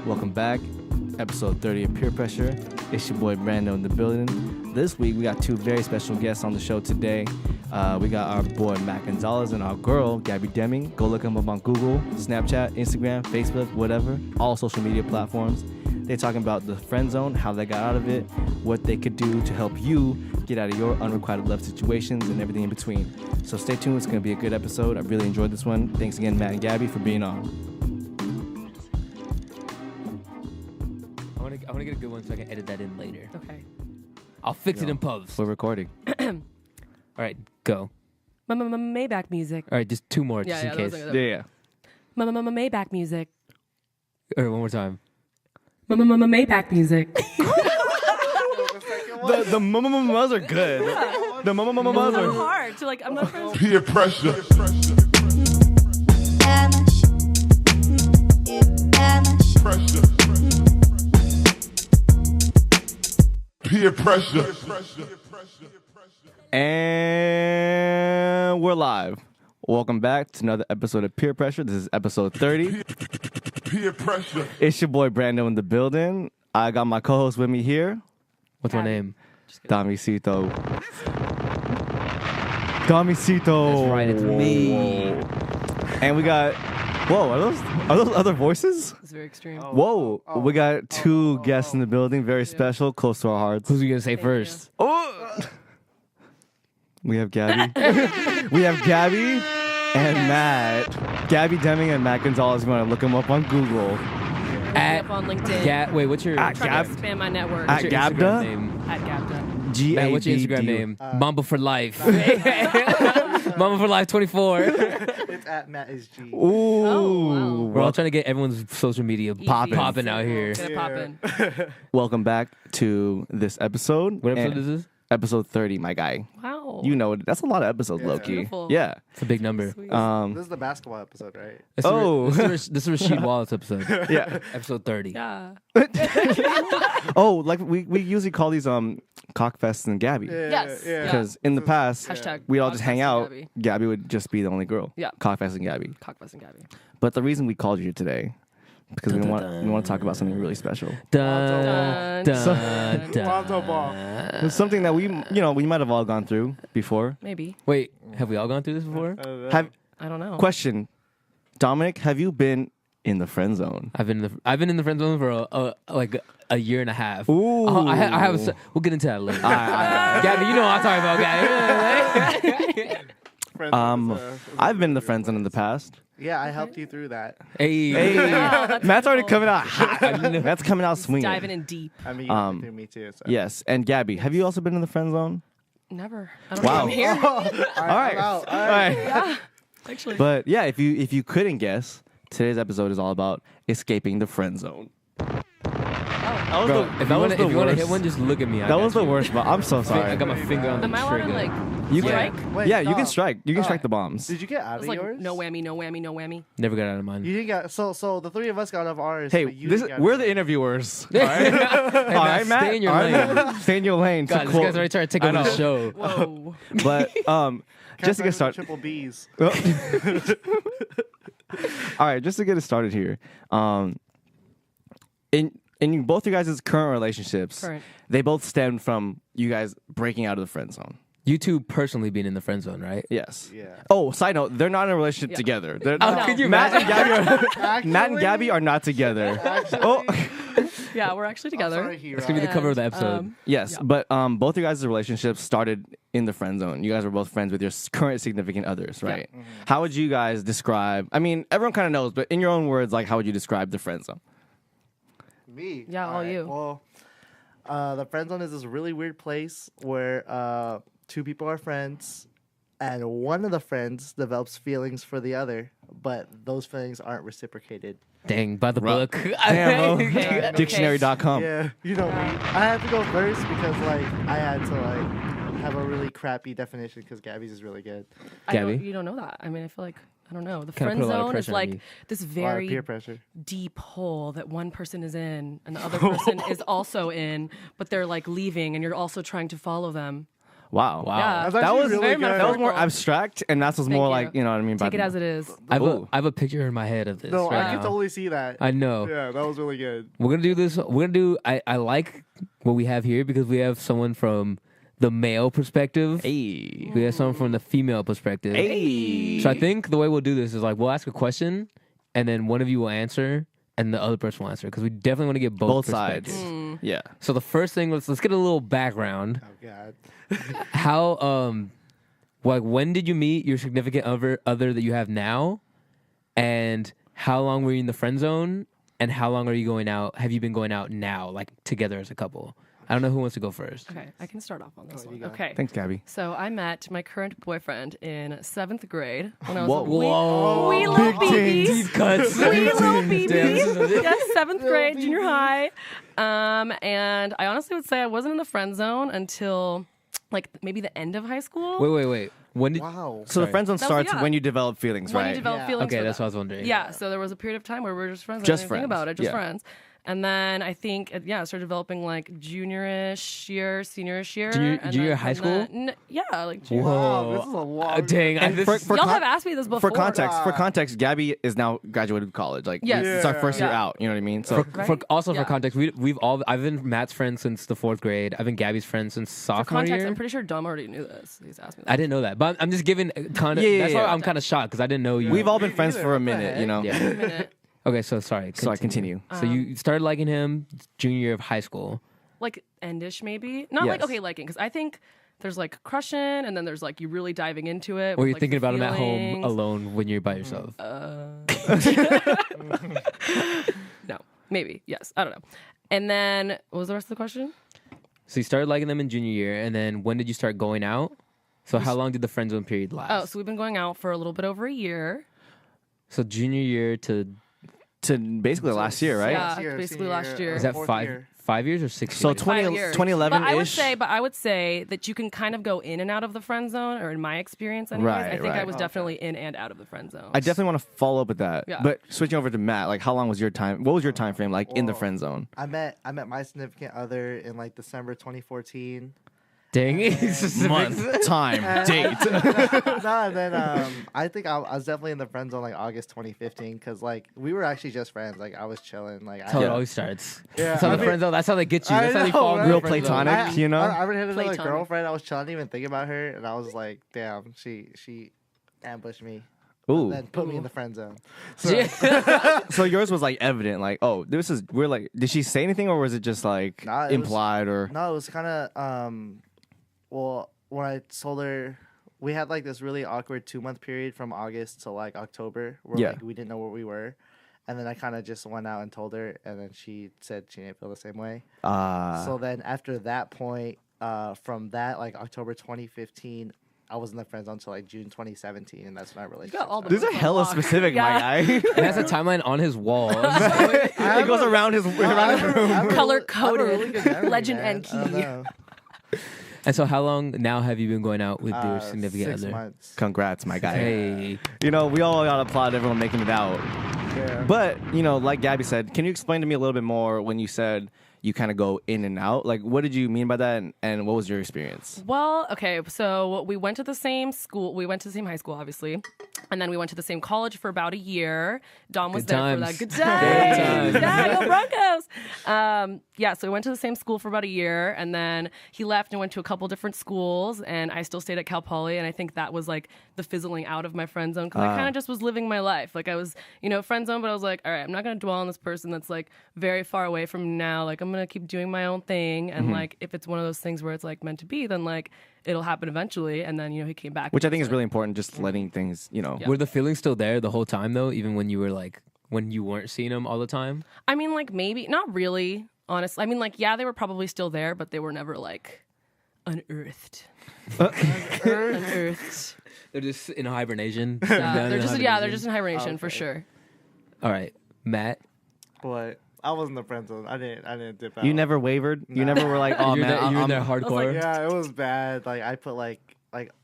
Welcome back. Episode 30 of Peer Pressure. It's your boy Brando in the building. This week we got two very special guests on the show today. We got our boy Matt Gonzalez and our girl Gabby Deming. Go look them up on Google, Snapchat, Instagram, Facebook, whatever, all social media platforms. They're talking about the friend zone, how they got out of it, what they could do to help you get out of your unrequited love situations and everything in between. So stay tuned. It's going to be a good episode. I really enjoyed this one. Thanks again, Matt and Gabby, for being on. I want to get a good one so I can edit that in later. Okay. I'll fix it in post. We're recording. All right, go. Maybach music. All right, just two more, just in case. Yeah. Maybach music. All right, one more time. Maybach music. The mummas are good. The mummas It's are hard to I'm not friends. Peer pressure. Pressure. Peer pressure. And we're live. Welcome back to another episode of Peer Pressure. This is episode 30. Peer pressure. It's your boy Brando in the building. I got my co-host with me here, What's my name? Damisito. That's right, it's me. And we got, whoa, are those other voices? It's very extreme. Whoa, we got two guests in the building, very special, close to our hearts. Who's we going to say first? Oh! We have Gabby. We have Gabby and Matt. Gabby Deming and Matt Gonzalez. You want to look them up on Google. At Up on LinkedIn. Wait, what's your At Trying to Gab- expand my network. At what's your Instagram Gabda? name? At Gabda. Matt, what's your Instagram name? Mamba for Life. Mamba for Life 24. It's at Matt is G. Ooh. Oh, wow. We're all trying to get everyone's social media popping out here. Get it poppin'. Welcome back to this episode. What episode And is this? Episode 30, my guy. Wow. You know it. That's a lot of episodes, low-key. Beautiful. Yeah. It's a big number. Sweet. This is the basketball episode, right? This is Rasheed Wallace episode. Yeah. Episode 30. Yeah. Oh, like we usually call these Cockfests and Gabby. Yes. Yeah. Because in the past, Hashtag we'd all just hang Cockfest and out. Gabby. Gabby would just be the only girl. Yeah. Cockfest and Gabby. Cockfest and Gabby. But the reason we called you here today, because we want to talk about something really special. Dun, dun, dun. Lonzo Ball. It's something that we might have all gone through before. Maybe. Wait, have we all gone through this before? Have I don't know. question, Dominic, have you been in the friend zone? I've been in the friend zone for a year and a half. Ooh. I have. We'll get into that later. Gabby, you know what I'm talking about, Gabby. I've been in the friend zone in the past. Yeah, I helped you through that. Hey, Wow, that's Matt's already beautiful. coming out hot. Matt's coming out swinging. Diving in deep. I mean, you went through me too. So. Yes, and Gabby, have you also been in the friend zone? Never. I don't Wow. know. I'm here. All right. out. All right. Actually. But yeah, if you couldn't guess, today's episode is all about escaping the friend zone. That was bro, the- if that you was want the to hit worst. one, just look at me. That was the worst, but I'm so sorry. I got my finger on the Am I allowed trigger. to You strike? can, Wait, yeah, you can stop. strike. You can strike the bombs. Did you get out It's of like yours? no whammy, no whammy, no whammy. Never got out of mine. You didn't get so the three of us got out of ours. Hey, but you didn't get we're out the of interviewers. Hey, All right, Matt. stay in your All right. lane. Stay in your lane. God, this guy's already trying to take over the show. Whoa. But just to get Can't started. Triple B's. All right, just to get it started here. In both you guys' current relationships, Current. they both stem from you guys breaking out of the friend zone. You two personally being in the friend zone, right? Yes. Yeah. Oh, side note, they're not in a relationship Yeah. together. They're, Oh, could you Matt and imagine? Gabby are, Matt and Gabby are not together. Oh, Yeah, we're actually together. Sorry, That's gonna be the cover of the episode. yes, Yeah. but both you guys' relationships started in the friend zone. You guys were both friends with your current significant others, right? How would you guys describe? I mean, everyone kind of knows, but in your own words, like how would you describe the friend zone? Me. Yeah, all you. Well, the friend zone is this really weird place where two people are friends, and one of the friends develops feelings for the other, but those feelings aren't reciprocated. Dang, by the book. Damn, bro. Okay. Dictionary.com. Yeah, you know me. I had to go first because I had to have a really crappy definition because Gabby's is really good. Gabby? You don't know that. I mean, I feel like I don't know. The Kinda friend put a lot of zone is pressure on you. like this A lot of very peer pressure. deep hole that one person is in and the other person is also in, but they're like leaving and you're also trying to follow them. Wow. Yeah. That's That actually was really very good. That was more metaphorical. abstract, and that's was Thank more you. like, you know what I mean? Take it as it is. I Ooh. have a picture in my head of this. No, right I can now. totally see that. I know. Yeah, that was really good. We're gonna do this. We're gonna do. I like what we have here because we have someone from the male perspective. Hey. We have someone from the female perspective. Hey. So I think the way we'll do this is like we'll ask a question, and then one of you will answer, and the other person will answer because we definitely want to get both sides. perspectives. Yeah. So the first thing, let's get a little background. Oh god. How like when did you meet your significant other that you have now, and how long were you in the friend zone, and how long are you going out? Have you been going out now, like together as a couple? I don't know who wants to go first. Okay, I can start off on this you one. go. Okay. Thanks, Gabby. So I met my current boyfriend in 7th grade when I was Whoa. a wee, Whoa. wee little Big baby. teens. Cuts. Wee little baby. Damn. Yes, 7th grade, junior high. And I honestly would say I wasn't in the friend zone until like maybe the end of high school. Wait. When did? Wow. So the Sorry. friend zone That was- starts yeah. when you develop feelings, when right? you develop Yeah. feelings Okay, for that's them. what I was wondering. Yeah, so there was a period of time where we were just friends. Just I didn't think about friends, it, just yeah. friends. And then I think, I started developing like junior-ish year, senior-ish year. Junior- and junior then- high and school? then- yeah, like junior. Whoa. This is a long. Dang. And for Y'all con- have asked me this before. For context, Gabby is now graduated college. Like, Yes. it's our first year Yeah. out. You know what I mean? So For Right? Yeah. context, we've all I've been Matt's friend since the 4th grade. I've been Gabby's friend since For sophomore context, year. I'm pretty sure Dom already knew this. He's asked me that. I didn't know that, but I'm just giving kind of. Yeah, that's why yeah. I'm kind of shocked because I didn't know you. we've all been Me friends neither. for a What the minute, you heck? know? Yeah. Wait a minute. Okay, so sorry. So I continue. So you started liking him junior year of high school. Like endish maybe. Not like, Yes. okay, liking, because I think there's like crushing and then there's like you really diving into it. Or with, you're like, thinking the about him at home feelings. alone when you're by yourself. No, maybe. Yes. I don't know. And then what was the rest of the question? So you started liking them in junior year, and then when did you start going out? So how long did the friend zone period last? Oh, so we've been going out for a little bit over a year. So junior year to To basically last year, right? Yeah. basically last year. is that fourth 5 years or 6 So years? 20, years. 2011 But I would ish. say that you can kind of go in and out of the friend zone, or in my experience, anyways. Right, I think I right. was definitely in and out of the friend zone. I definitely want to follow up with that. Yeah. But switching over to Matt, like how long was your time? What was your time frame like in the Whoa. friend zone? I met my significant other in like December 2014. Dang it. Month, time, date. No, and then I think I was definitely in the friend zone like August 2015 because like we were actually just friends. Like I was chilling. Like That's how I, it always starts. Yeah, That's how I the mean- friend zone. That's how they get you. I That's how they know, fall in right? the Real friend zone. platonic. You know? I ran into Playtime. a girlfriend. I was chilling, didn't even think about her, and I was like, damn, she ambushed me. Ooh. Then put me in the friend zone. So yours was like evident, like, oh, we're like, did she say anything or was it just like Nah, it was- implied or? No, it was kind of well, when I told her, we had like this really awkward 2-month period from August to like October where Yeah. like we didn't know where we were. And then I kind of just went out and told her, and then she said she didn't feel the same way. So then after that point, from that like October 2015, I was in the friend zone until like June 2017, and that's when I relationship. got all the These are Lock. hella specific, Yeah. my guy. He has a timeline on his wall. It goes around his room. Color-coded. Legend and key. And so how long now have you been going out with your significant 6 other? months. Congrats, my guy. Hey. You know, we all gotta applaud everyone making it out. Yeah. But, you know, like Gabby said, can you explain to me a little bit more when you said you kind of go in and out? Like, what did you mean by that, and what was your experience? Well, okay, so we went to the same school. We went to the same high school, obviously. And then we went to the same college for about a year. Dom was Good there for times. that. Good Good times. times. Yeah, go Broncos. Yeah, so we went to the same school for about a year. And then he left and went to a couple different schools. And I still stayed at Cal Poly. And I think that was like the fizzling out of my friend zone. Because I kind of just was living my life. Like I was, friend zone, but I was like, all right, I'm not going to dwell on this person that's like very far away from me now. Like I'm going to keep doing my own thing. And like if it's one of those things where it's like meant to be, then like it'll happen eventually. And then, he came back. Which I think is really important, just letting things, Were the feelings still there the whole time though, even when you were like when you weren't seeing him all the time? I mean, like maybe not really, honestly. I mean, like yeah, they were probably still there, but they were never like unearthed. Unearthed. They're just in hibernation. Yeah, they're just in hibernation for Okay. sure. All right, Matt. But I was in the friend zone. I didn't dip out. You never wavered? You No. never were like, oh, you're man, there, you're there I'm- hardcore. Yeah, it was bad. Like I put like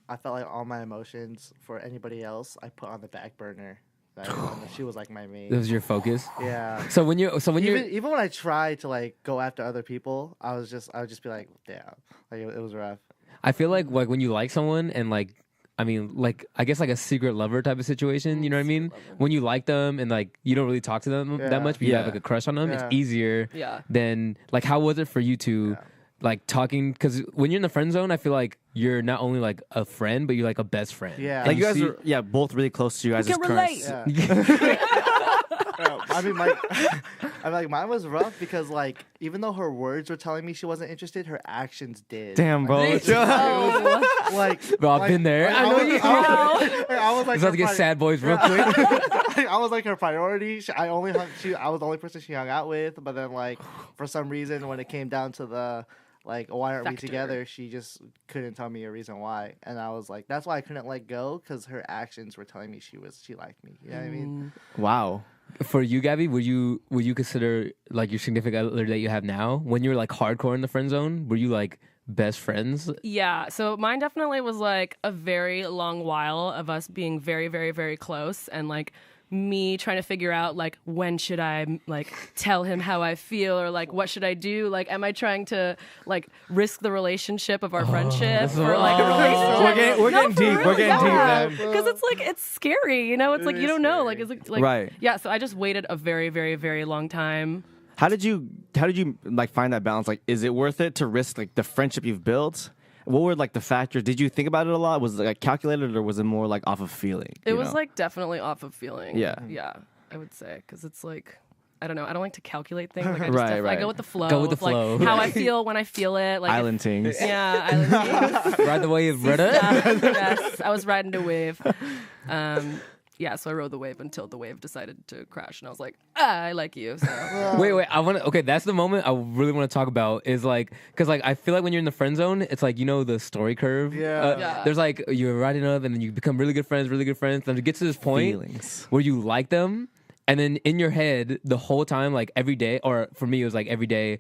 I felt like all my emotions for anybody else I put on the back burner. Like, she was like my main. That was your focus. Yeah. So when you're Even when I tried to like go after other people, I would just be like, damn, like it was rough. I feel like when you like someone and like I mean like I guess like a secret lover type of situation, you know what I mean? When you like them and like you don't really talk to them that much, but you have like a crush on them, it's easier than like how was it for you to like talking? Because when you're in the friend zone, I feel like you're not only like a friend, but you're like a best friend. Yeah. Like you guys are both really close to you guys' can relate. I mean, mine was rough because like even though her words were telling me she wasn't interested, her actions did. Damn, bro. Oh. Like, Bro, I've been there. I know you. I was like, Let's to get sad boys real quick. I was like her priority. I was the only person she hung out with. But then like for some reason, when it came down to the like why aren't we together, she just couldn't tell me a reason why, and I was like, that's why I couldn't let go because her actions were telling me she liked me. You know what I mean? Wow. For you, Gabby, would you consider like your significant other that you have now when you were like hardcore in the friend zone? Were you like best friends? Yeah, so mine definitely was like a very long while of us being very, very, very close, and like me trying to figure out like when should I like tell him how I feel, or like what should I do, like am I trying to like risk the relationship of our friendship for like a relationship? We're getting deep. We're getting deep, man. Because it's like it's scary, you know. It's like you don't know, like it's like Right. Yeah, so I just waited a very, very, very long time. How did you like find that balance? Like, is it worth it to risk like the friendship you've built? What were like the factors? Did you think about it a lot? Was it like calculated, or was it more like off of feeling? It was like definitely off of feeling. Yeah. Yeah, I would say, because it's like, I don't know. I don't like to calculate things. Like I just Right. I go with the flow. Go with the of, like, flow. how I feel when I feel it. Like Island things. Yeah, island things. Ride the wave, brother. Yes, I was riding a wave. Yeah, so I rode the wave until the wave decided to crash, and I was like, I like you. So. Wait. I want to. Okay, that's the moment I really want to talk about. Is like, because like I feel like when you're in the friend zone, it's like the story curve. Yeah. There's like you're riding up, and then you become really good friends. Then it gets to this point Feelings. where you like them, and then in your head the whole time, like every day, or for me it was like every day,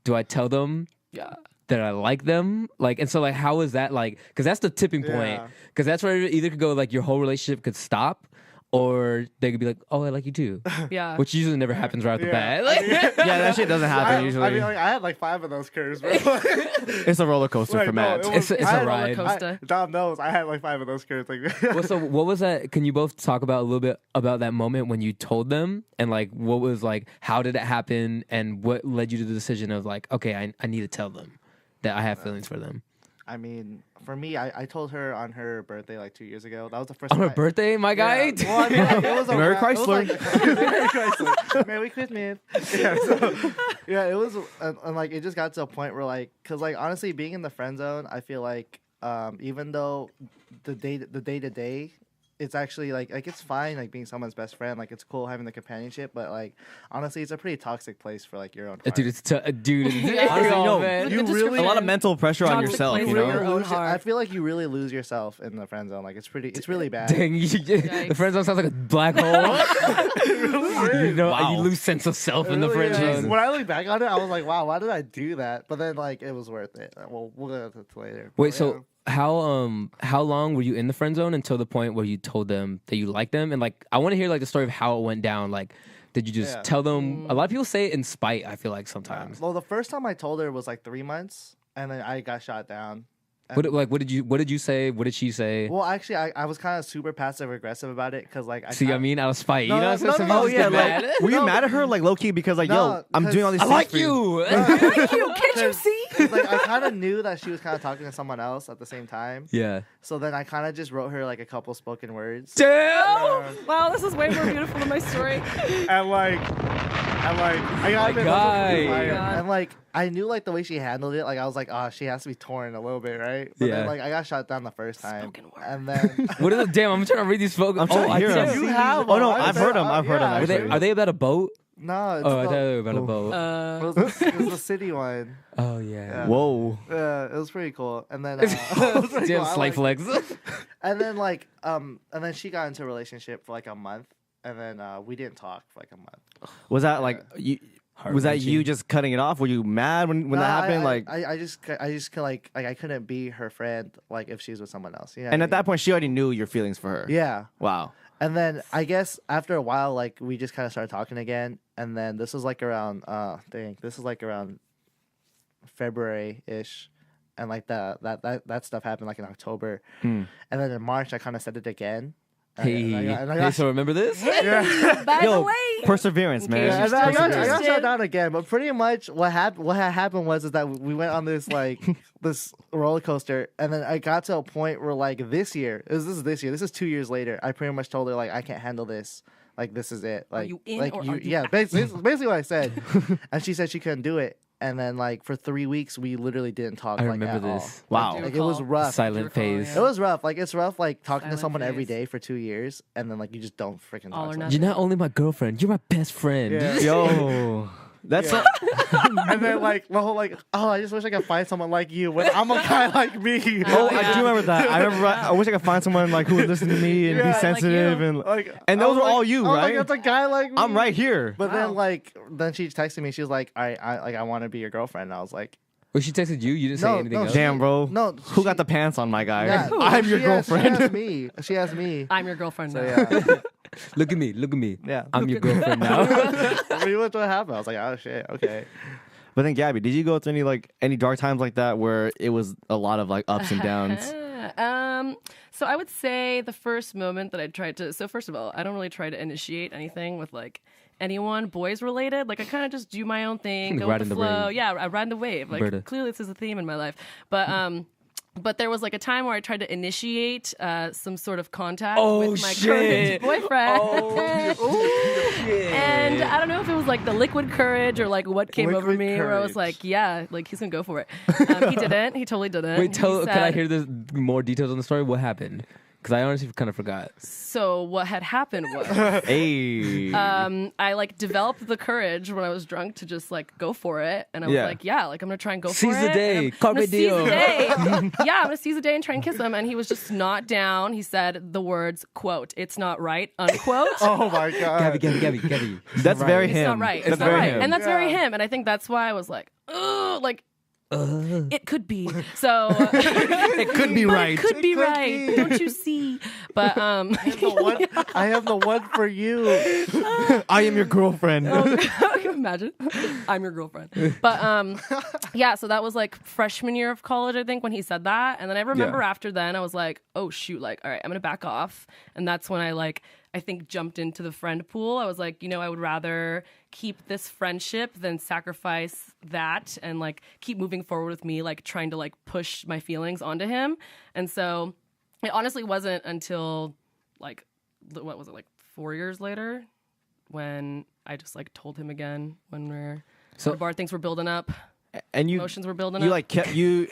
do I tell them? Yeah. That I like them, like, and so like, how is that like? Because that's the tipping point. Because that's where it either could go like your whole relationship could stop, or they could be like, "Oh, I like you too," Yeah. which usually never happens right off the bat. Like, Yeah, that shit doesn't happen usually. I mean, like, I had like 5 of those curves, bro. It's a roller coaster for Matt. It's a ride. Coaster. Dom knows I had like 5 of those curves. Like, well, so what was that? Can you both talk about a little bit about that moment when you told them, and like what was like, how did it happen, and what led you to the decision of like, okay, I need to tell them that I have feelings for them. I mean, for me, I told her on her birthday like 2 years ago. That was the first On time her birthday, my guy. Yeah. Well, I mean, like, it was Merry it was Chrysler. like- Merry Chrysler. Merry Christmas. Yeah, so, yeah, it was, and like it just got to a point where like, cause like honestly, being in the friend zone, I feel like even though the day to day, it's actually like it's fine like being someone's best friend, like it's cool having the companionship, but like honestly it's a pretty toxic place for like your own heart. Dude, Yeah. Honestly, no, man. you The really a lot of description. mental pressure on Toxic yourself. place You for know. your own I heart. feel like you really lose yourself in the friend zone. Like it's really bad. Dang, the friend zone sounds like a black hole. You know, Wow. you lose sense of self in the Really friend is. zone. When I look back on it, I was like, wow, why did I do that? But then like it was worth it. Well, we'll get into it later. Wait, But, so how long were you in the friend zone until the point where you told them that you liked them? And like, I want to hear like the story of how it went down. Like, did you just Yeah. tell them? A lot of people say it in spite. I feel like sometimes. Well, the first time I told her was like 3 months, and then I got shot down. What did you say? What did she say? Well, actually, I was kind of super passive aggressive about it because like See, I mean, out of spite. No, you know, no, so no, some no, people just Yeah, get like, mad. were you mad at her like low key because like, No, yo, I'm doing all these I things like for you. Can't you see? like I kind of knew that she was kind of talking to someone else at the same time. Yeah. So then I kind of just wrote her like a couple spoken words. Damn. Oh, wow, this is way more beautiful than my story. And like I got a bit guy. and like I knew like the way she handled it, like I was like, oh, she has to be torn a little bit, right? But Yeah. then like I got shot down the first time, Spoken word. and then What is it? Damn, I'm trying to read these folks. I'm trying to hear I them. can't you see. have. Oh, no, them. I've heard them. I've heard them, yeah, actually. Are they about a boat? No, it's Oh, I thought the, they were about a boat. it was the city one. Oh yeah. Whoa. Yeah, it was pretty cool. And then it was pretty Damn, cool. I slight liked flex. And then like and then she got into a relationship for like a month, and then we didn't talk for like a month. Was that like you? Was that you just cutting it off? Were you mad when that happened? I just like I couldn't be her friend like if she was with someone else. You know and what at that point, she already knew your feelings for her. I mean? Yeah. Wow. And then I guess after a while, like we just kind of started talking again. And then this was like around February ish. and like that stuff happened like in October, and then in March I kind of said it again. Hey, so remember this? By the way, Perseverance, man. Yeah, and You're then I got interested. shut down again. But pretty much what had happened was is that we went on this like this roller coaster, and then I got to a point where like this year, this is 2 years later. I pretty much told her like I can't handle this. Like this is it. Like you in like or you, are you yeah, out? basically what I said. And she said she couldn't do it. And then like for 3 weeks we literally didn't talk. I like, remember at this. all. Wow. Like it was rough. Silent phase. It was rough. Like it's rough. Like talking to Silent someone every phase. day for 2 years, and then like you just don't freaking All talk. or to them. nothing. You're not only my girlfriend, you're my best friend. Yeah. Yo, that's Yeah. And then like the whole like, oh, I just wish I could find someone like you when I'm a guy like me. Oh, yeah. I do remember that. I wish I could find someone like who would listen to me and Yeah, be like sensitive you. and Like, And I those was were like- all you, I was right? Like, that's a guy like me. I'm right here. But Wow. then she texted me. She was like, I want to be your girlfriend. And I was like, Well, she texted you. You didn't say No, anything no, else. Damn, bro. No, Who she- got the pants on, my guy? yeah, I'm your she girlfriend. She asked me. I'm your girlfriend So now. yeah, Look at me. Look at me. yeah. I'm your girlfriend now. Pretty much what happened. I was like, oh shit, okay. But then, Gabby, did you go through any dark times like that where it was a lot of like ups and downs? So I would say the first moment that I tried to. So first of all, I don't really try to initiate anything with like anyone boys related. Like I kind of just do my own thing, go with Riding the the flow. wave. Yeah, I ride the wave. Like Berta. clearly this is a theme in my life, but there was like a time where I tried to initiate some sort of contact with my current boyfriend. And I don't know if it was like the liquid courage or like what came over Liquid me where I was courage. like, yeah, like he's gonna go for it. He didn't. He totally didn't. Wait, He can I said- hear this more details on the story? What happened? Because I honestly kind of forgot. So what had happened was Hey. I like developed the courage when I was drunk to just like go for it, and I was Yeah. like, yeah, like I'm gonna try and go Seize for the it. day. And I'm gonna Carpe seize the diem. day. Yeah, I'm gonna seize the day and try and kiss him. And he was just not down. He said the words, "quote It's not right," unquote. Oh my god. Gabby. That's very It's him. not right. That's It's not very right. him. And that's very Yeah. him. And I think that's why I was like, ugh, like. It could be. So It could be but right. It could be could right. be. Don't you see? But I have the one for you. I am your girlfriend. Imagine I'm your girlfriend. But yeah, so that was like freshman year of college, I think, when he said that. And then I remember Yeah. after then I was like, oh shoot, like, all right, I'm gonna back off. And that's when I think jumped into the friend pool. I was like, I would rather keep this friendship than sacrifice that and like keep moving forward with me, like trying to like push my feelings onto him. And so it honestly wasn't until like, what was it, like 4 years later when I just like told him again when So- the bar things were building up, And you emotions were building you up. like kept you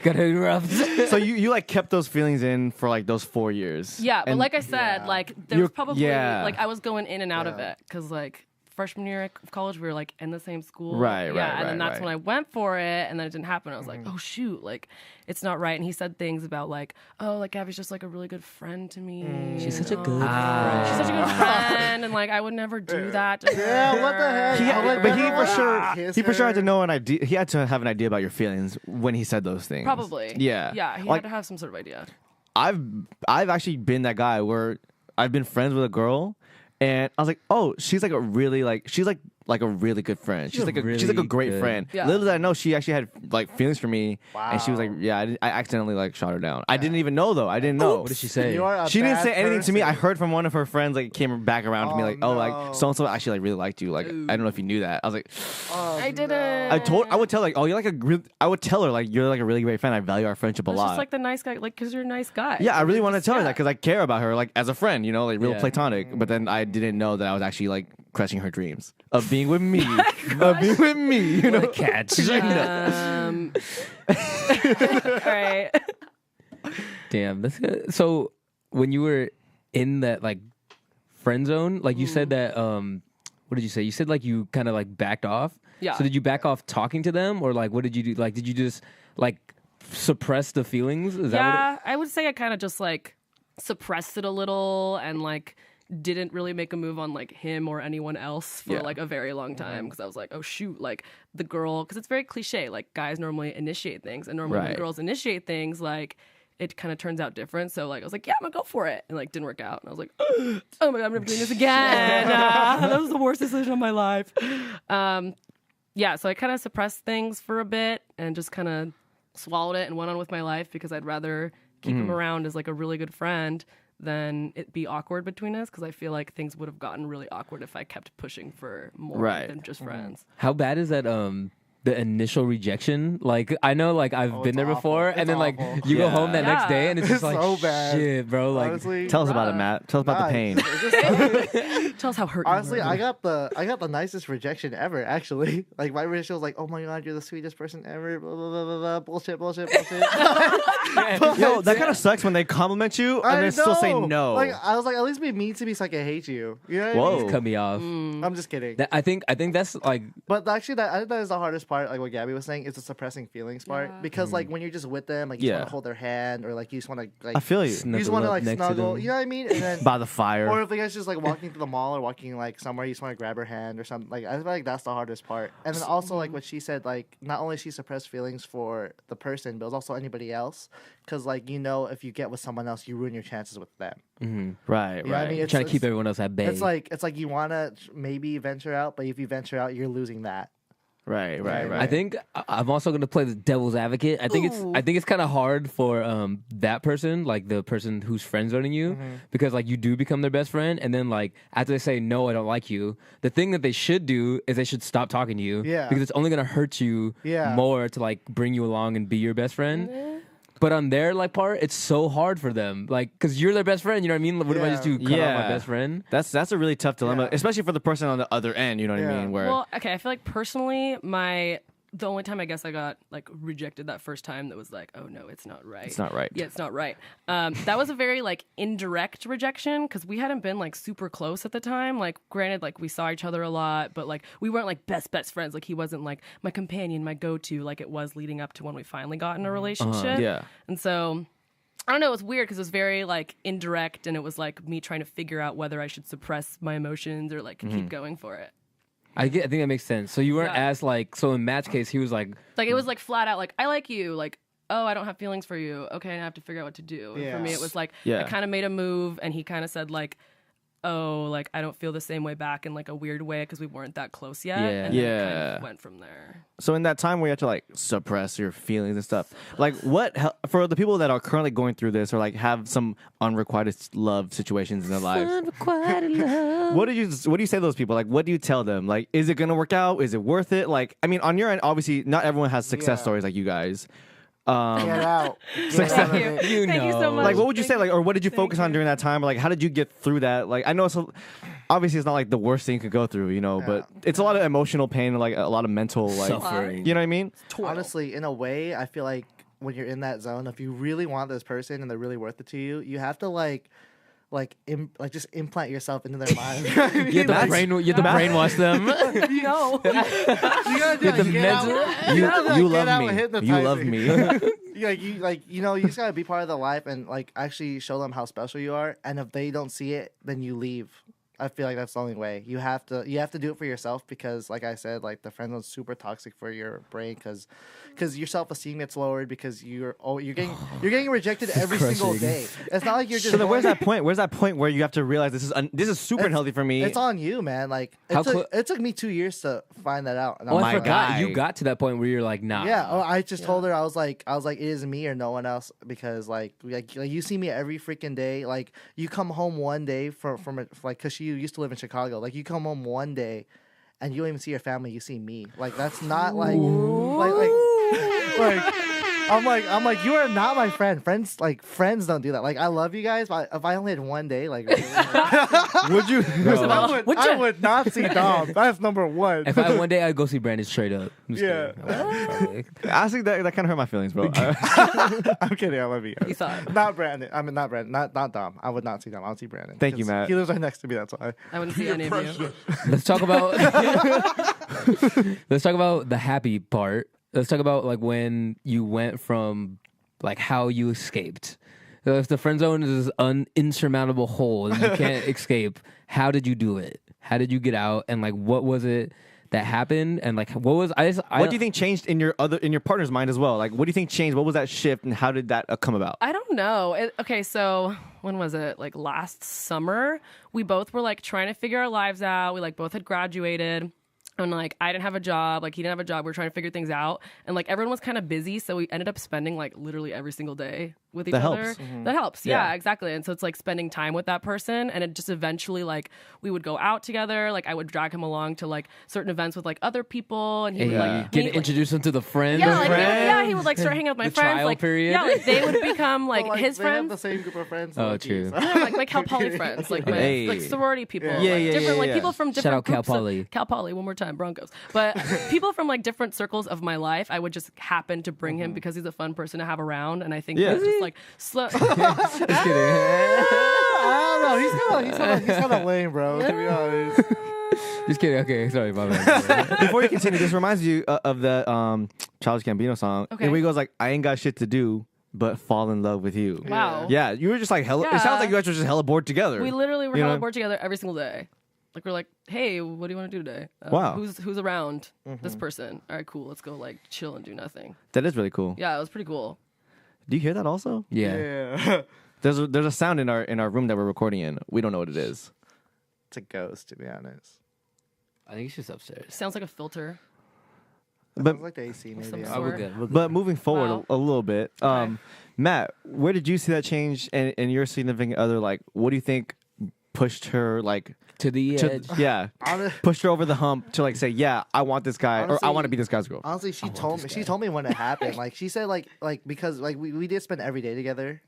Gotta interrupt. so you like kept those feelings in for like those 4 years. Yeah, but And- like I said, Yeah. like there was You're- probably yeah. like I was going in and out of Yeah. it because like freshman year of college we were like in the same school, Right, yeah, right, and then right, that's right. when I went for it, and then it didn't happen. I was like, oh shoot, like it's not right. And he said things about like, oh, like Gabby's just like a really good friend to me. She's such a Oh, good friend. She's such a good friend, and like I would never do that. To Yeah, her. what the heck? He I would but he never for wanna sure kiss he for sure had her. to know an idea. He had to have an idea about your feelings when he said those things. Probably. Yeah. Yeah, he Like, had to have some sort of idea. I've actually been that guy where I've been friends with a girl, and I was like, oh, she's like a really a really good friend. She's like a really great good. friend. Yeah. Little did I know she actually had like feelings for me, and she was like, Wow. yeah, I accidentally like shot her down. I didn't even know though. I didn't know. What did she say? You are a She didn't bad say anything to me. I person. heard from one of her friends, like, came back around to me, Oh, like, oh, no. like, so and so actually like really liked you. Like, I don't know if you knew that. I was like, Oh, I didn't. I would tell like, oh, you're like I would tell her like, you're like a really great friend. I value our friendship a It's lot. just like the nice guy, like because you're a nice guy. Yeah, I really want to tell her that yeah. because I care about her, like as a friend, like real Yeah. platonic. But then I didn't know that I was actually like crushing her dreams of being with me, of being with me. You know, catch. All right. Damn, that's good. So when you were in that like friend zone, like you said that what did you say? You said like you kind of like backed off. Yeah. So did you back off talking to them, or like what did you do? Like did you just like suppress the feelings? Is that Yeah, I would say I kind of just like suppressed it a little and like didn't really make a move on like him or anyone else for Yeah. like a very long time because I was like, oh shoot, like the girl, because it's very cliche. Like guys normally initiate things, and normally when Right. girls initiate things, like it kind of turns out different. So like I was like, yeah, I'm gonna go for it, and like didn't work out, and I was like, oh my god, I'm never doing this again. That was the worst decision of my life. Yeah, so I kind of suppressed things for a bit and just kind of swallowed it and went on with my life because I'd rather keep him around as like a really good friend than it be awkward between us, because I feel like things would have gotten really awkward if I kept pushing for more Right. than just friends. How bad is that? The initial rejection. Like I know, like I've been it's there awful. before, It's and then like awful. you go Yeah. home that next day, and it's just It's like so bad. shit, bro. Like Honestly, Tell us about it, Matt. Tell us about the pain. Tell us how hurt Honestly, you were. I got the nicest rejection ever. Actually, like my rejection was like, "Oh my god, you're the sweetest person ever." Blah blah blah blah, blah. Bullshit. But, Yo, that kind of sucks when they compliment you and then still say no. Like I was like, at least be mean to me so I can hate you. You know what I Whoa. mean? cut me off. I'm just kidding. I think that's like But actually, I think that is the hardest part. Like what Gabby was saying, is the suppressing feelings part. Yeah. Because like when you're just with them, like you just Yeah. want to hold their hand, or like you just want to like I feel you. you just want to up like next to snuggle. them. You know what I mean? And then By the fire. or if the guy's just like walking through the mall or walking like somewhere, you just want to grab her hand or something. Like I feel like that's the hardest part. And then also like what she said, like not only she suppressed feelings for the person, but it was also anybody else. Because like if you get with someone else, you ruin your chances with them. Right, You know what I right. mean? It's- trying to keep it's- everyone else at bay. It's like you want to maybe venture out, but if you venture out, you're losing that. Right, right, Right. right. I think I'm also going to play the devil's advocate. I think it's kind of hard for that person, like the person who's friend zoning you, because like you do become their best friend, and then like after they say no, I don't like you, the thing that they should do is they should stop talking to you, Yeah. because it's only going to hurt you Yeah. more to like bring you along and be your best friend. But on their like part, it's so hard for them, like because you're their best friend. You know what I mean? What if I just do cut off my best friend? That's a really tough dilemma, Yeah. especially for the person on the other end. You know what I Yeah. mean? Where Well, okay, I feel like personally, the only time I guess I got like rejected that first time that was like, oh no, it's not right. it's not right. Yeah, it's not right. That was a very like indirect rejection because we hadn't been like super close at the time. Like, granted, like we saw each other a lot, but like we weren't like best friends. Like he wasn't like my companion, my go-to, like it was leading up to when we finally got in a relationship. Yeah. And so I don't know, it was weird because it was very like indirect, and it was like me trying to figure out whether I should suppress my emotions or like keep going for it. I think that makes sense. So you weren't Yeah. as like so in Matt's case, he was like Like it was like flat out like I like you, like oh I don't have feelings for you, okay, and I have to figure out what to do. And for me it was like Yeah. I kind of made a move and he kind of said like oh like I don't feel the same way back in like a weird way because we weren't that close yet. Yeah. And then it kind Yeah. of went from there. So in that time where you have to like suppress your feelings and stuff, like for the people that are currently going through this or like have some unrequited love situations in their lives, what do you say to those people? Like, what do you tell them? Like, is it gonna work out? Is it worth it? Like, I mean, on your end, obviously, not everyone has success Yeah. stories like you guys. Get out. Thank you. You Thank you so know. much. Like, what would you Thank say? Like, or what did you Thank focus on you. during that time? Like, how did you get through that? Like, I know it's obviously it's not like the worst thing you could go through, but it's a lot of emotional pain and like a lot of mental like Suffering. You know what I mean? Honestly, in a way, I feel like when you're in that zone, if you really want this person and they're really worth it to you, you have to just implant yourself into their mind. you have to brainwash them. no. You gotta do the it. Get out. mental- You gotta, You get out love and me. hypnotize You love it. me. You just gotta be part of their life and like actually show them how special you are. And if they don't see it, then you leave. I feel like that's the only way. You have to do it for yourself because, like I said, like the friend zone's super toxic for your brain because your self esteem gets lowered because you're getting rejected every single crushing. day. It's not like you're just. So then, where's going- that point? Where's that point where you have to realize this is super It's- unhealthy for me? It's on you, man. Like How it took me 2 years to find that out. And Oh, I'm I like, forgot. guy. You got to that point where you're like, nah. yeah, I just told her I was like it is me or no one else because like you see me every freaking day. Like you come home one day from because she used to live in Chicago. Like you come home one day and you don't even see your family. You see me. Like that's not like I'm like you are not my friend. Friends don't do that. Like I love you guys, but if I only had one day, like really, Would you? I would not see Dom. That's number one. If I one day I'd go see Brandon straight up. I'm just Yeah. kidding. Honestly, that kind of hurt my feelings, bro. I'm kidding. I love you guys. You thought. Not Brandon. I mean, not Brandon. Not Dom. I would not see Dom. I would see Brandon. Thank you, 'Cause Matt. He lives right next to me. That's why. I wouldn't see any of you. Let's talk about the happy part. Let's talk about like when you went from like how you escaped. So if the friend zone is an insurmountable hole and you can't escape, how did you do it? How did you get out? And like what was it that happened? And like what was What do you think changed in your partner's mind as well? Like, what do you think changed? What was that shift, and how did that come about? I don't know. Okay, so when was it? Like last summer, we both were like trying to figure our lives out. We like both had graduated. And like I didn't have a job, like he didn't have a job. We were trying to figure things out, and like everyone was kind of busy, so we ended up spending like literally every single day with each That other. helps. That helps, yeah, Yeah. exactly. And so it's like spending time with that person, and it just eventually like we would go out together. Like I would drag him along to like certain events with like other people, and he would Yeah. like Get meet, like, introduce them to the friends. yeah, like he would like start hanging out with my The friends. trial Like period. yeah, like they would become like, Well, his they have friends. the same group of friends. Oh, low-key, true. so- Yeah, like Cal Poly friends, like my Hey. like sorority people, Yeah. like Yeah, yeah, different yeah, like yeah. people from Shout different out Cal groups of- Poly. Cal Poly, one more time, Broncos. But people from like different circles of my life, I would just happen to bring him because he's a fun person to have around, and I think Yeah. it's just like slow. Just kidding. I don't know. He's kind of lame, bro. To be honest. Just kidding. Okay, sorry, my bad. Before you continue, this reminds you of the Childish Gambino song. Okay. And where he goes like, "I ain't got shit to do but fall in love with you." Wow. Yeah, you were just like hella. It Yeah. sounds like you guys were just hella bored together. We literally were You hella know? bored together every single day. Like we're like, hey, what do you want to do today? Wow. Who's around this person? All right, cool. Let's go like chill and do nothing. That is really cool. Yeah, it was pretty cool. Do you hear that also? Yeah. Yeah. There's a sound in our room that we're recording in. We don't know what it is. It's a ghost, to be honest. I think it's just upstairs. Sounds like a filter. But Sounds like the AC, maybe. Some I sort. don't we're know. good. We're good. but moving forward Wow. a little bit, Matt, where did you see that change in your significant other? Like, what do you think pushed her like To the to, edge. yeah, Hon- pushed her over the hump to like say, yeah, I want this guy, or I Honestly- want to be this guy's girl. Honestly, she told me when it happened. Like she said, like because like we did spend every day together,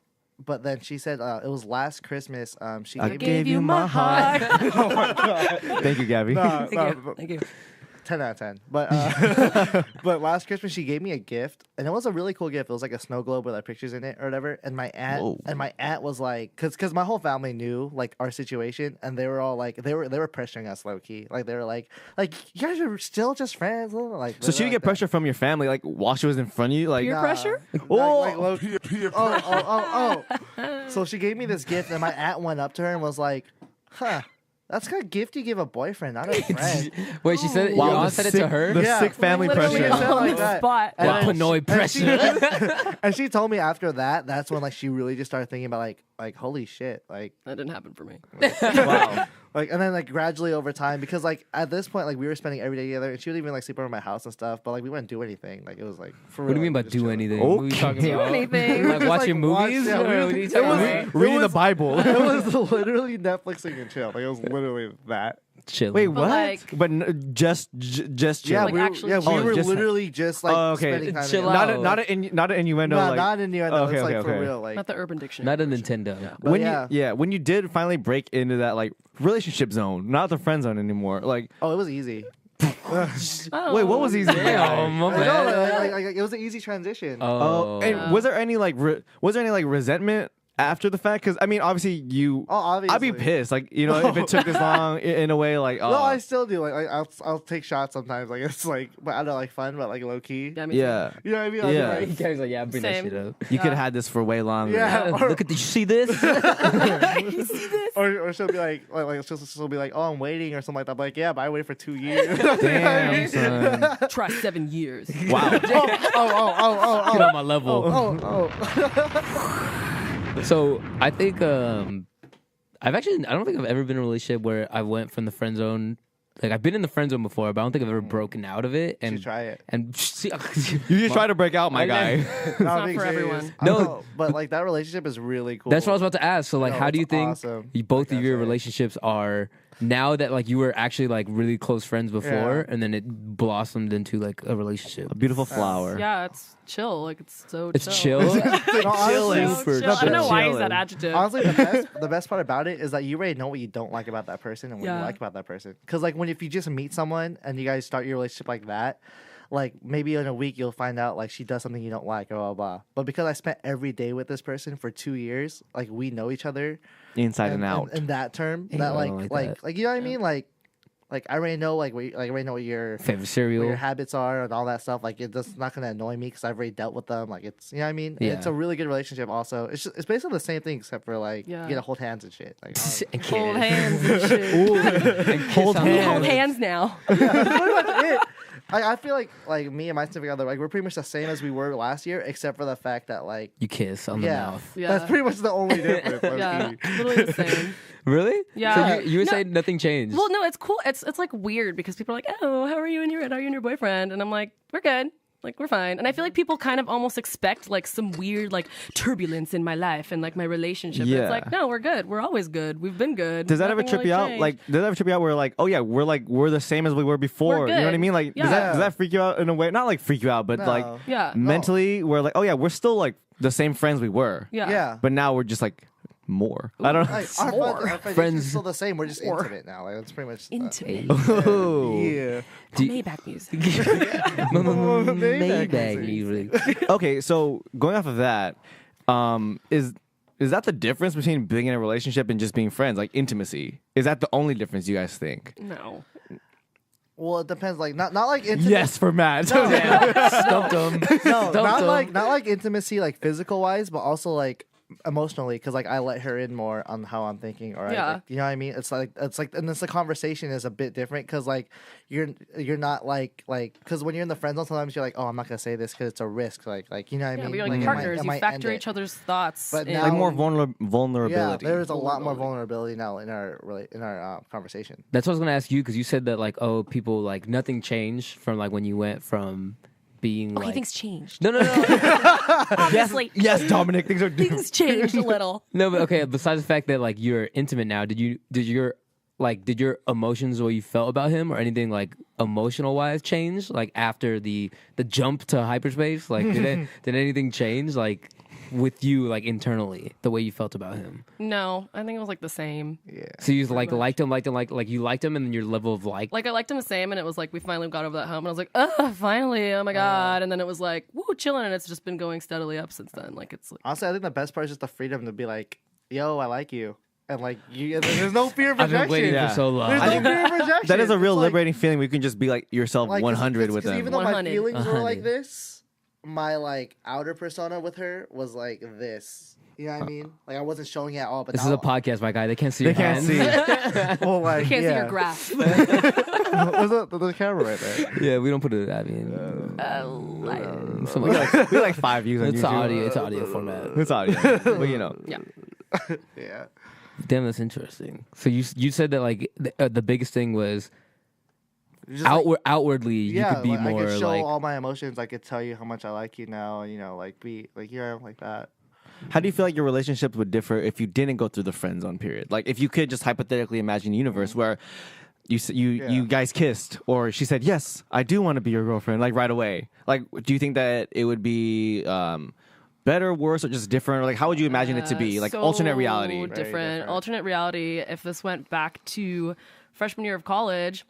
but then she said it was last Christmas. She I gave gave me you my heart. oh my god. Thank you, Gabby. No, Thank no, you. Thank you. 10 out of 10. But but last Christmas she gave me a gift, and it was a really cool gift. It was like a snow globe with our pictures in it or whatever. And my Whoa. aunt was like, because my whole family knew like our situation, and they were all like they were pressuring us low key. Like they were like you guys are still just friends. Like So she would get pressure from your family, like while she was in front of you, like Peer pressure? Like low key. Peer Oh. So she gave me this gift, and my aunt went up to her and was like, huh. That's kind of gift you give a boyfriend, not a friend. Wait, she said Wow, your the aunt said it sick- to her? the Yeah. sick family Literally pressure. Something on like the that. spot. And Wow. then Panoy pressure. And she told me after that, that's when like she really just started thinking about like holy shit, like That didn't happen for me. Wow. like and then like gradually over time, because like at this point like we were spending every day together, and she would even like sleep over my house and stuff, but like we wouldn't do anything. Like it was like for real. What do you mean by like, just do chilling. anything? Okay. What are you talking about? anything. Like Just, watching watch- movies? yeah, Or we were- what are you it talking was- about? Reading the Bible. It was literally Netflixing and chill. Like it was literally that. Chill. Wait, But, what? like- but just chill. Yeah, Like, we were, actually yeah, chill. we were just- literally just like Oh, okay. spending time Chill together. out. Not an innuendo. No, like, not in the end. Okay, It's like okay, for okay. real. Like Not the Urban Dictionary. Not a Nintendo. But when yeah. when you did finally break into that like relationship zone, not the friend zone anymore. Like, oh, it was easy. Oh. wait, what was easy? Damn, my I know, bad. like, it was an easy transition. Oh, and was there any like resentment after the fact? Because I mean, obviously you. Oh, obviously. I'd be pissed, like if it took this long in a way, like. No, I still do. Like I'll take shots sometimes. Like it's like, but I don't like fun, but like low key. Yeah, me too. Yeah, You know what I mean? Like, Yeah. like, Guys like, yeah, bring that Same. shit up. you could have had this for way longer. Yeah. Or- Look at, did you see this? or she'll be like she'll be like, oh, I'm waiting or something like that. I'm like, yeah, but I waited for 2 years. Damn, son. Try 7 years. Wow. Get on my level. So I think I don't think I've ever been in a relationship where I went from the friend zone. Like I've been in the friend zone before, but I don't think I've ever broken out of it. And should try it. And see, You just try to break out, my I- guy. not for everyone. No. but like that relationship is really cool. That's what I was about to ask. So like, No, how do you it's think awesome. both Like, of your that's right. relationships are now that like you were actually like really close friends before, Yeah. and then it blossomed into like a relationship? A beautiful flower. Yeah, it's chill. Like it's so It's chill. chill. No, honestly, So Super chill. I don't know chill. why he's that adjective. Honestly, the best part about it is that you already know what you don't like about that person and what Yeah. you like about that person. Because like if you just meet someone and you guys start your relationship like that, like maybe in a week you'll find out like she does something you don't like or blah blah. But because I spent every day with this person for 2 years, like we know each other Inside and out. In that term, Yeah, that I like don't like like that. like you know what I mean, like I already know like I already know what your Favorite what cereal. your habits are and all that stuff. Like it's not gonna annoy me because I've already dealt with them. Like it's you know what I mean. Yeah. It's a really good relationship. Also, it's basically the same thing except for like Yeah. you get to hold hands and shit. Like And Hold kiss. hands and shit. And kiss Hold on the hands. Hold lips. hands now. that's pretty much it. I feel like me and my significant other, like we're pretty much the same as we were last year, except for the fact that like You kiss on the mouth. Yeah. that's pretty much the only difference. Yeah, low-key. literally the same. Really? Yeah. So you would No. say nothing changed. Well, no, it's cool. It's like weird because people are like, "Oh, how are you and your boyfriend?" And I'm like, "We're good. Like we're fine." And I feel like people kind of almost expect like some weird like turbulence in my life and like my relationship. Yeah. It's like, no, we're good. We're always good. We've been good. Does that ever Nothing trip really you out? changed. Like, does that ever trip you out where like, oh yeah, we're the same as we were before? We're You know what I good. mean? Like, Yeah. does that freak you out in a way? Not like freak you out, but No. like Yeah. mentally, we're like, oh yeah, we're still like the same friends we were. yeah. Yeah. But now we're just like more. I don't know. Like, our friends Friends- are still the same. We're just intimate now. Like that's pretty much Intimate. Oh. Yeah. Maybach music. Maybach music. Okay, so going off of that, is that the difference between being in a relationship and just being friends? Like intimacy, is that the only difference you guys think? No. Well, it depends. Like not like intimate. Yes, for Matt. Stumped him. No, not him. like intimacy, like physical wise, but also like emotionally, because like I let her in more on how I'm thinking, or Yeah. like, you know what I mean. It's like, and this the conversation is a bit different because like you're not like because when you're in the friend zone, sometimes you're like, oh, I'm not gonna say this because it's a risk, like you know what I Yeah, mean. but you're Like, like it partners. might You end factor it. each other's thoughts. But in. now- Like more Yeah, vulnerability. there's a lot more vulnerability now in our conversation. That's what I was gonna ask you because you said that like, oh, people like nothing changed from like when you went from being Okay, like things changed. no. Obviously, Yes, Dominic, things are different. things changed a little. No, but okay. Besides the fact that like you're intimate now, did your emotions or what you felt about him or anything like emotional wise change like after the jump to hyperspace? Like did anything change like with you like internally the way you felt about him? No, I think it was like the same. Yeah. So you like liked him, like you liked him, and then your level of like Like I liked him the same, and it was like we finally got over that hump, and I was like, oh, finally, oh my god! And then it was like, woo, chilling, and it's just been going steadily up since then. Like it's like, Honestly, I think the best part is just the freedom to be like, yo, I like you. And like you, there's no fear of I've been rejection. waiting Yeah. for so long. There's no fear of rejection. That is a real It's like- liberating feeling. We can just be like yourself like, 100 with 'cause them. Even though my 100. feelings were like 100. this, my like outer persona with her was like this. You know what I mean? Like I wasn't showing it at all. But This is now, a podcast, my guy. They can't see They your can't hands. see. Well, like, I can't see yeah. your graph. there's a camera right there. Yeah, we don't put it. I mean, we got like 5 views on it's YouTube. audio. It's audio format. It's audio. But you know. Yeah. Yeah. Damn, that's interesting. So you said that like the biggest thing was Just, like, outwardly yeah, you could be like, more I could show like all my emotions. I could tell you how much I like you now. And, you know, like be like like that. How do you feel like your relationships would differ if you didn't go through the friend zone period? Like if you could just hypothetically imagine a universe where you guys kissed, or she said, yes, I do want to be your girlfriend, like right away. Like, do you think that it would be better, worse, or just different? Or like, how would you imagine it to be? Like So alternate reality. Different. different. Alternate reality. If this went back to freshman year of college,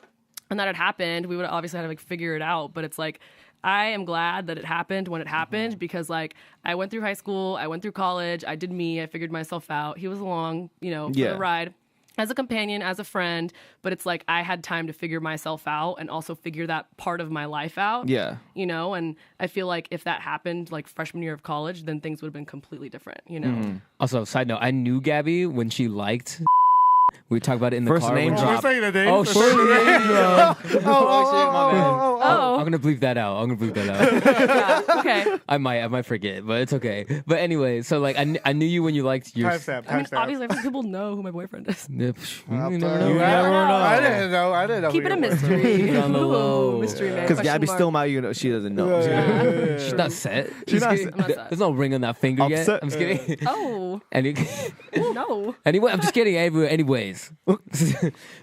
and that had happened, we would obviously have to like figure it out. But it's like, I am glad that it happened when it happened because like I went through high school, I went through college, I did me, I figured myself out. He was along, for Yeah. the ride. As a companion, as a friend, but it's like I had time to figure myself out and also figure that part of my life out. Yeah. And I feel like if that happened like freshman year of college, then things would have been completely different, Also, side note, I knew Gabby when she liked. We talk about it in the First car. name when- drop. the name. Oh, shit, name drop. Oh, shit, my bad. Oh, I'm gonna bleep that out. yeah, okay. I might forget, but it's okay. But anyway, so like I knew you when you liked your. Timestamp. I mean, obviously, I think people know who my boyfriend is. Yeah, psh, I'll you tell never know. you. You never know. I didn't know. I didn't know. Keep who it a you were. mystery. Keep it on the low. Mystery man. Because question Gabby's mark. still mad, she doesn't know. She's not set. She's not kidding. set. I'm not set. There's no ring on that finger yet. Upset. I'm just kidding. Oh, no. Anyway, I'm just kidding. Anyways,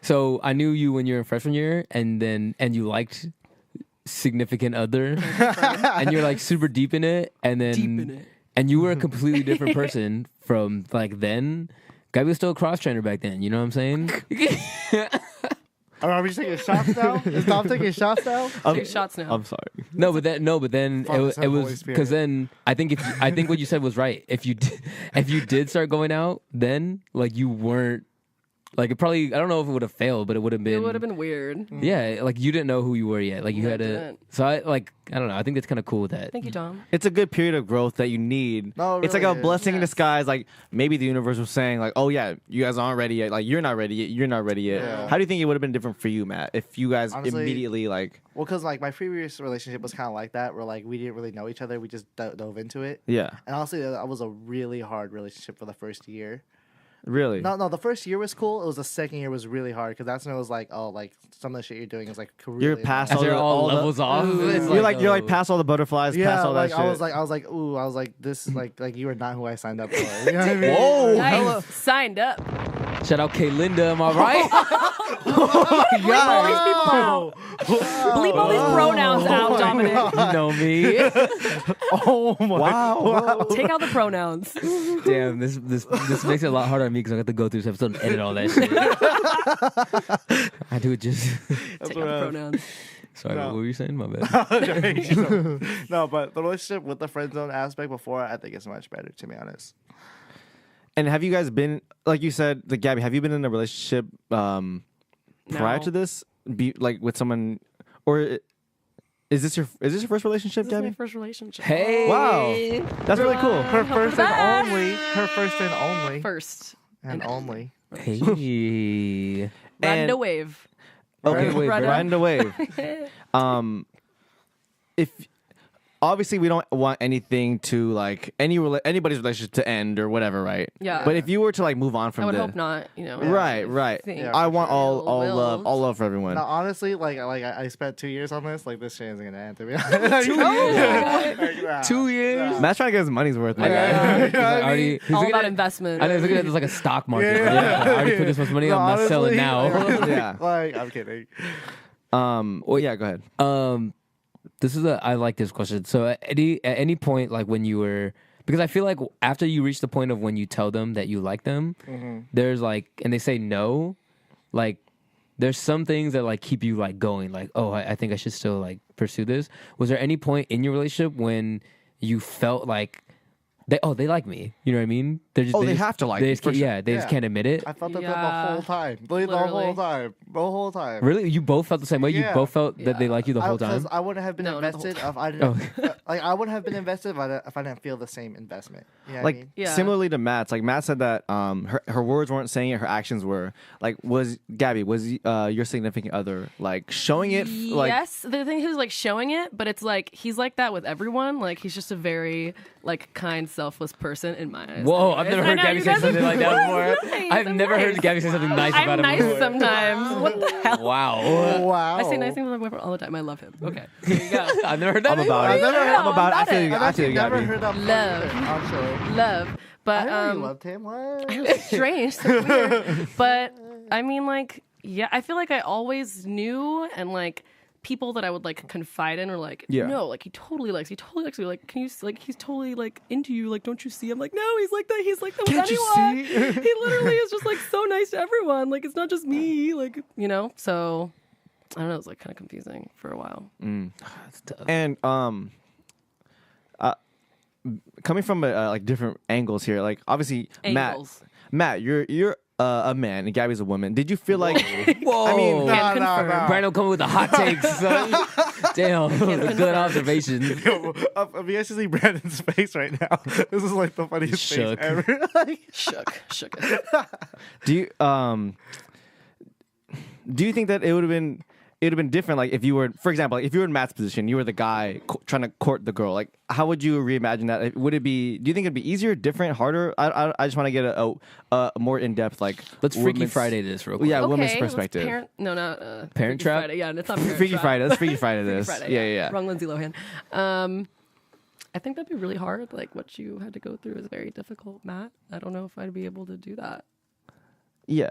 so I knew you when you were in freshman year, and you liked significant other, and you're like super deep in it, and then Deep in it. and you were a completely different person from like then. Gabby was still a cross trainer back then. You know what I'm saying? Are we just taking shots now? Is Tom taking shots now? Take shots now. I'm sorry. No, but then Father, Son, it Holy was Spirit. because then I think what you said was right. If you did start going out, then like you weren't Like it probably, I don't know if it would have failed, but it would have been. It would have been weird. Yeah, like you didn't know who you were yet. Like you I had to. didn't. So I don't know. I think that's kind of cool with that. Thank you, Tom. It's a good period of growth that you need. No, it it's like really a is. blessing in Yes. disguise. Like maybe the universe was saying, like, "Oh yeah, you guys aren't ready yet. Like you're not ready yet. You're not ready yet." Yeah. How do you think it would have been different for you, Matt, if you guys Honestly, immediately like, Well, because like my previous relationship was kind of like that, where like we didn't really know each other. We just dove into it. yeah, And honestly, that was a really hard relationship for the first year. really? No, the first year was cool. It was the second year was really hard because that's when it was like, oh, like some of the shit you're doing is like really You're past As all they're the- all all the- levels off. It's you're like oh. past all the butterflies, Yeah, past all like that shit. I was like, this is like you are not who I signed up for. You know what I mean? Whoa! Nice. Signed up. Shout out K Linda, am I right? Bleep all these people out. Bleep all these pronouns out, Dominic. You know me. Oh my! Wow. Take out the pronouns. Damn, this makes it a lot harder on me because I have to go through this episode and edit all that shit. I do it just. Take out the pronouns. Sorry, No. what were you saying? My bad. No, but the relationship with the friend zone aspect before, I think it's much better, to be honest. And have you guys been, like you said, like Gabby, have you been in a relationship prior No. to this? Like with someone, or is this your first relationship, This is my Gabby? first relationship. Hey. Wow, that's really cool. Her Hope for first the and best. only. Her first and only. First. And only. Hey. Ride And- a wave. Okay, Ride a wave, bro. riding the wave. If obviously we don't want anything to like anybody's relationship to end or whatever, right? Yeah. But if you were to like move on from I would the hope not, you know. right, Think. Yeah. I want all Will. love for everyone. Now, honestly, like I spent 2 years on this. Like this shit isn't gonna end. To be honest. 2 years? 2 years? Matt's trying to get his money's worth, my guy. Yeah. He's already, he's All looking about at- investment. I know he's looking at this like a stock market. Yeah. Yeah. I already put this much money. No, I'm not selling honestly, now. Yeah. Like I'm kidding. Well, yeah, go ahead. This is I like this question. So at any point, like when you were, because I feel like after you reach the point of when you tell them that you like them, there's like, and they say no, like there's some things that like keep you like going, like, oh, I think I should still like pursue this. Was there any point in your relationship when you felt like they like me? You know what I mean? They're just, Oh, they just- have to like they you, just for can't- sure. Yeah, they just Yeah. can't admit it. I felt that Yeah. the whole time. The Literally. whole time. The whole time. Really? You both felt the same way? You Yeah. both felt that they Yeah. like you the whole Because time? I wouldn't have been No, not the whole invested if I Oh. didn't. Like I wouldn't have been invested if I didn't feel the same investment. You know what Like I mean? Yeah. similarly to Matt's, like Matt said that her words weren't saying it, her actions were. Like was your significant other like showing it like yes, the thing is like showing it, but it's like he's like that with everyone. Like he's just a very like kind, selfless person in my eyes. Whoa, I've never I heard know, Gabby you say guys something are like that nice. before. I've I'm never heard nice. Gabby say something nice about I'm him nice before. sometimes. What the hell? Wow. Wow. I say nice things about my boyfriend all the time. I love him. Okay, here you go. I've never heard that. I'm about it. I've never heard I'm about it. I feel it. you. I've I feel actually you, never Gabby. heard that. Love. Actually, Love, I but know you loved him. What? it's strange, so weird. But I mean, like, yeah, I feel like I always knew, and like people that I would like confide in were like, Yeah. no, like he totally likes me. Like, can you like he's totally like into you. Like, don't you see? I'm like, no, he's like that. He's like that with Can't you anyone. see? He literally is just like so nice to everyone. Like, it's not just me. Like, you know. So I don't know. It's like kind of confusing for a while. And coming from like different angles here, like obviously Angles. Matt, you're a man and Gabby's a woman. Did you feel like Whoa. I mean, Can't confirm. Brando coming with the hot takes, son. Damn, good observation. If you guys see Brandon's face right now, this is like the funniest Shook. face ever. Like, Shook it. do you think that it would have been different, like if you were, for example, like if you were in Matt's position, you were the guy trying to court the girl, like how would you reimagine that? Would it be, do you think it'd be easier, different, harder? I just want to get a more in-depth, like Let's Freaky women's- Friday this real quick. Yeah, women's Okay, let's perspective. Parent Parent Freaky Trap? Friday. Yeah, it's not Parent Freaky Trap. Friday. Let's Freaky Friday Freaky this. Friday, Yeah. Wrong Lindsay Lohan. I think that'd be really hard. Like what you had to go through is very difficult, Matt. I don't know if I'd be able to do that. Yeah.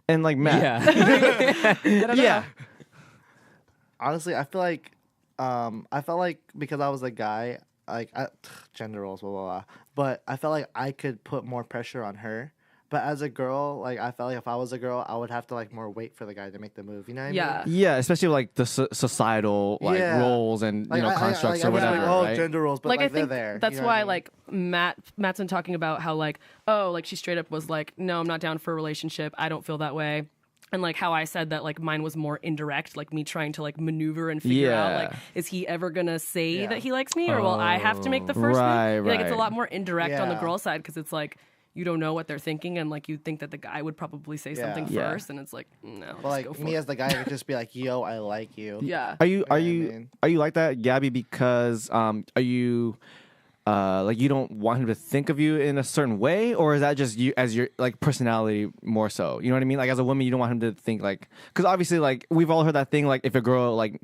And like Matt. Yeah. Yeah. honestly, I feel like, I felt like because I was a guy, like gender roles, blah blah blah. But I felt like I could put more pressure on her But as a girl, like I felt like if I was a girl, I would have to like more wait for the guy to make the move. You know what I Yeah. mean? Yeah, especially like the societal like Yeah. roles and Like, constructs I or was whatever. like, oh, right? gender roles, but Like, like, I think they're there. that's you know why what I mean? like Matt's been talking about how like, oh, like she straight up was like, no, I'm not down for a relationship. I don't feel that way. And like how I said that like mine was more indirect, like me trying to like maneuver and figure out Yeah. like, is he ever gonna say Yeah. that he likes me, or will I have to make the first Right, move? Like it's a right. lot more indirect on the Yeah. girl side because it's like you don't know what they're thinking, and like you think that the guy would probably say something Yeah. first, and it's like no, just But like go for me it. as the guy, I could just be like, yo, I like you. Yeah. Are you I mean? like that, Gabby? Because are you like you don't want him to think of you in a certain way, or is that just you as your like personality more so? You know what I mean? Like as a woman, you don't want him to think like because obviously like we've all heard that thing like if a girl like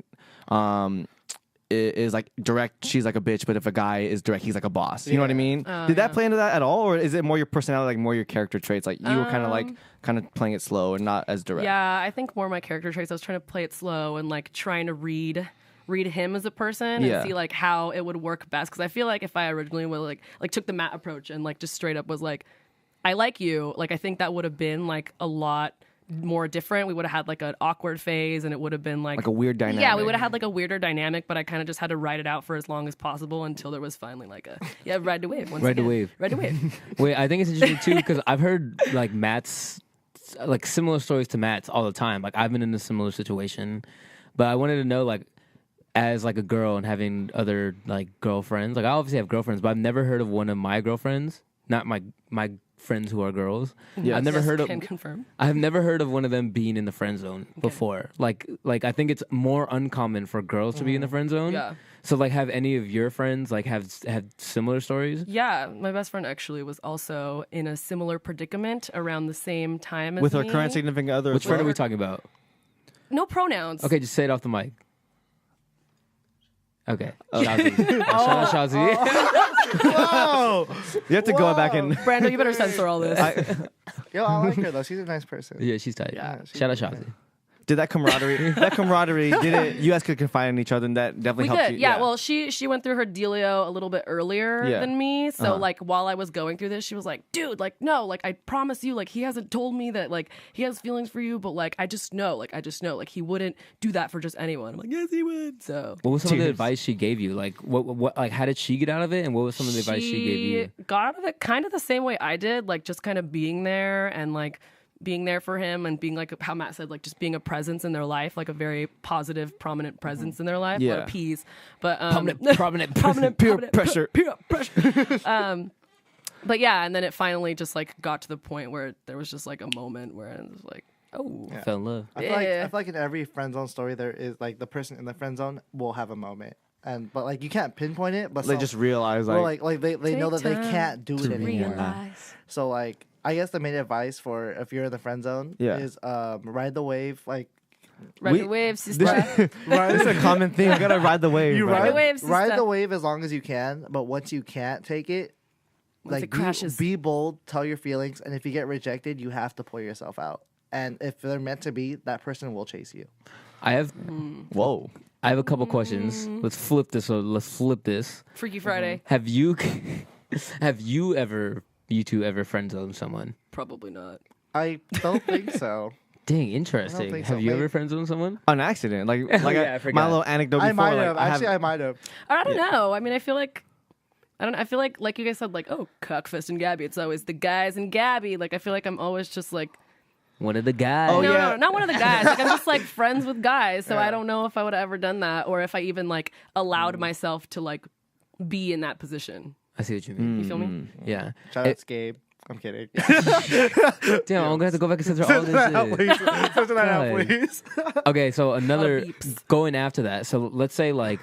is like direct, she's like a bitch, but if a guy is direct, he's like a boss. You know what I mean? Did that play into that at all, or is it more your personality, like more your character traits? Like you were kind of playing it slow and not as direct. Yeah, I think more my character traits. I was trying to play it slow and like trying to read him as a person Yeah. and see like how it would work best. Because I feel like if I originally would like took the Matt approach and like just straight up was like, I like you. Like I think that would have been like a lot more different. We would have had like an awkward phase, and it would have been like Like a weird dynamic. Yeah, we would have had like a weirder dynamic, but I kind of just had to ride it out for as long as possible until there was finally like a ride the wave. Ride the wave. Ride the wave. Wait, I think it's interesting too because I've heard like Matt's like similar stories to Matt's all the time. Like I've been in a similar situation, but I wanted to know like as like a girl and having other like girlfriends. Like I obviously have girlfriends, but I've never heard of one of my girlfriends, not my friends who are girls. Yes. I've never Yes, heard of. can confirm. I've never heard of one of them being in the friend zone before. Like I think it's more uncommon for girls to be in the friend zone. Yeah. So like, have any of your friends like have had similar stories? Yeah, my best friend actually was also in a similar predicament around the same time as with her me. current significant other. Which as friend are well? we talking about? No pronouns. Okay, just say it off the mic. Okay. Shazi. Shout out Shazi. Whoa! You have to go back and. Brando, you better censor all this. Yo, I like her though. She's a nice person. Yeah, she's tight. Yeah, she's Shout out pretty Shazi. Did that camaraderie, did it? You guys could confide in each other, and that definitely We helped did, you. yeah. Well, she went through her dealio a little bit earlier Yeah. than me, so Uh-huh. like while I was going through this, she was like, "Dude, like no, like I promise you, like he hasn't told me that like he has feelings for you, but like I just know, like he wouldn't do that for just anyone." I'm like, "Yes, he would." So What was some of the Cheers. advice she gave you? Like, what, like, how did she get out of it? And what was some of the advice she gave you? got out of it kind of the same way I did, like just kind of being there and like being there for him and being like how Matt said, like just being a presence in their life, like a very positive, prominent presence in their life. A lot Yeah. of P's, but Prominent Peer pressure. peer pressure. But yeah, and then it finally just like got to the point where there was just like a moment where it was like, oh, Yeah. Fell in love. I feel like Yeah. in every friend zone story there is like the person in the friend zone will have a moment, but like you can't pinpoint it. But They some- just realize well, like, they know that Take they time can't do it to anymore. realize. So like I guess the main advice for if you're in the friend zone Yeah. is ride the wave. Like Ride We- the wave, sister. this is a common theme. You gotta ride the wave. you bro. Ride the wave, ride sister. the wave as long as you can, but once you can't take it, Once like it crashes. be bold, tell your feelings, and if you get rejected, you have to pull yourself out. And if they're meant to be, that person will chase you. I have Whoa. a couple questions. Let's flip this. Freaky Friday. Have you you two ever friend zoned someone? Probably not. I don't think so. Dang, interesting. think Have so. you Maybe- ever friend zoned someone? On accident, like yeah, I my forgot. little anecdote before. I might like, have. I Actually, I might have. I don't know. I mean, I feel like you guys said like, oh, Cockfist and Gabby. It's always the guys and Gabby. Like I feel like I'm always just like, One of the guys. Oh, no, yeah. no, not one of the guys. Like I'm just like friends with guys. So I don't know if I would have ever done that or if I even like allowed myself to like be in that position. I see what you mean. You feel me? Yeah. Shout out to Gabe. I'm kidding. Damn, I'm gonna have to go back and censor all this shit. Censor that out, God. please. Okay, so another beeps. going after that. So let's say like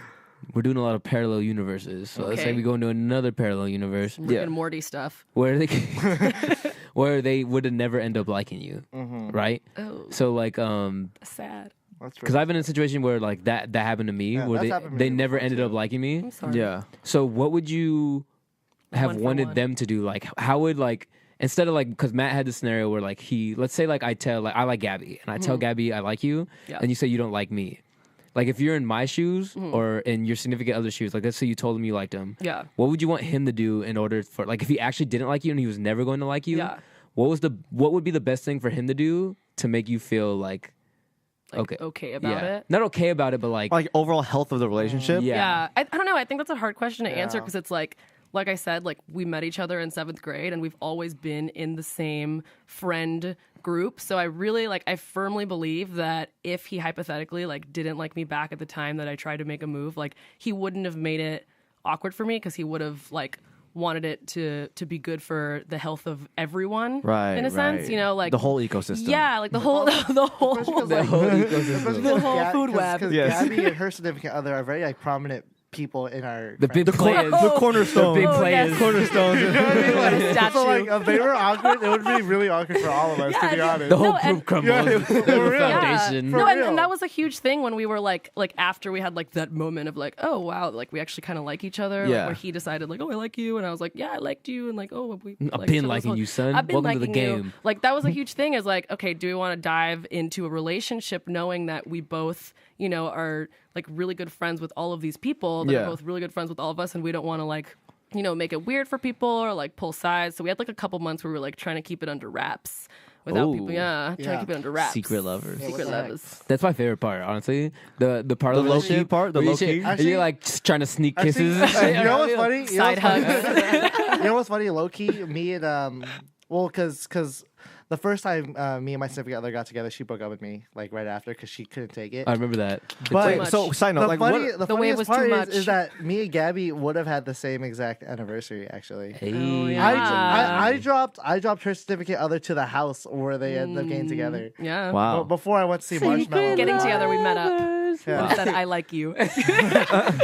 we're doing a lot of parallel universes. So let's say Okay. we go into another parallel universe Rick and Morty stuff. where they where they would have never end up liking you, right? Oh, So like sad. That's because I've been in a situation where like that happened to me Yeah, where that's happened to they me never before, ended too. up liking me. I'm sorry. Yeah. So what would you have One for wanted one. them to do? Like how would like instead of like because Matt had the scenario where like let's say like I tell like I like Gabby and I tell Gabby I like you Yeah. and you say you don't like me. Like if you're in my shoes or in your significant other's shoes, like let's say you told him you liked him. Yeah. What would you want him to do in order for like if he actually didn't like you and he was never going to like you? Yeah. what would be the best thing for him to do to make you feel like okay about it? Not okay about it, but like overall health of the relationship. Yeah. I don't know. I think that's a hard question to answer because it's like I said, like we met each other in 7th grade and we've always been in the same friend group. So I firmly believe that if he hypothetically like didn't like me back at the time that I tried to make a move, like he wouldn't have made it awkward for me because he would have like wanted it to be good for the health of everyone, Right, in a sense, right. like the whole ecosystem. yeah, like the whole Especially 'cause, the like, whole especially ecosystem. 'cause The whole Ga- food 'cause- web. 'cause Yes. Gabby and her significant other are very like prominent people in our the big players, the cornerstone, the big Oh, players. yes. cornerstones. What a statue. So like if they were awkward, it would be really awkward for all of us, to be honest. The whole No, and- group crumbles. Yeah, They're for the real. foundation. For No, real. and that was a huge thing when we were like after we had like that moment of like, oh wow, like we actually kind of like each other. Yeah. Like, where he decided like, oh I like you, and I was like, yeah I liked you, and like oh we. I've like been each other liking this you, son. whole- I've been Welcome to the liking you. game. Like that was a huge thing. Is like, okay, do we want to dive into a relationship knowing that we both, are like really good friends with all of these people that Yeah. are both really good friends with all of us, and we don't want to like. Make it weird for people or like pull sides. So we had like a couple months where we were like trying to keep it under wraps without Ooh. people. Trying to keep it under wraps. Secret lovers. Secret what the heck? lovers. That's my favorite part, honestly. The part The of the low-key relationship part? The where you low-key? should- Actually- you're like just trying to sneak Actually, kisses. and shit. you know what's funny? You know Side what's funny? hugs. You know what's funny? Low key, me and because the first time me and my significant other got together, she broke up with me like right after because she couldn't take it. I remember that. But Too Wait, much. so side note, the, like funny, what? the The wave funniest was part too is, much. is that me and Gabby would have had the same exact anniversary actually. Hey. Oh, yeah. I dropped her significant other to the house where they ended up getting together. Yeah. Wow. Before I went to see Marshmallow. Getting together, we met up. Yeah. And said, I like you. Let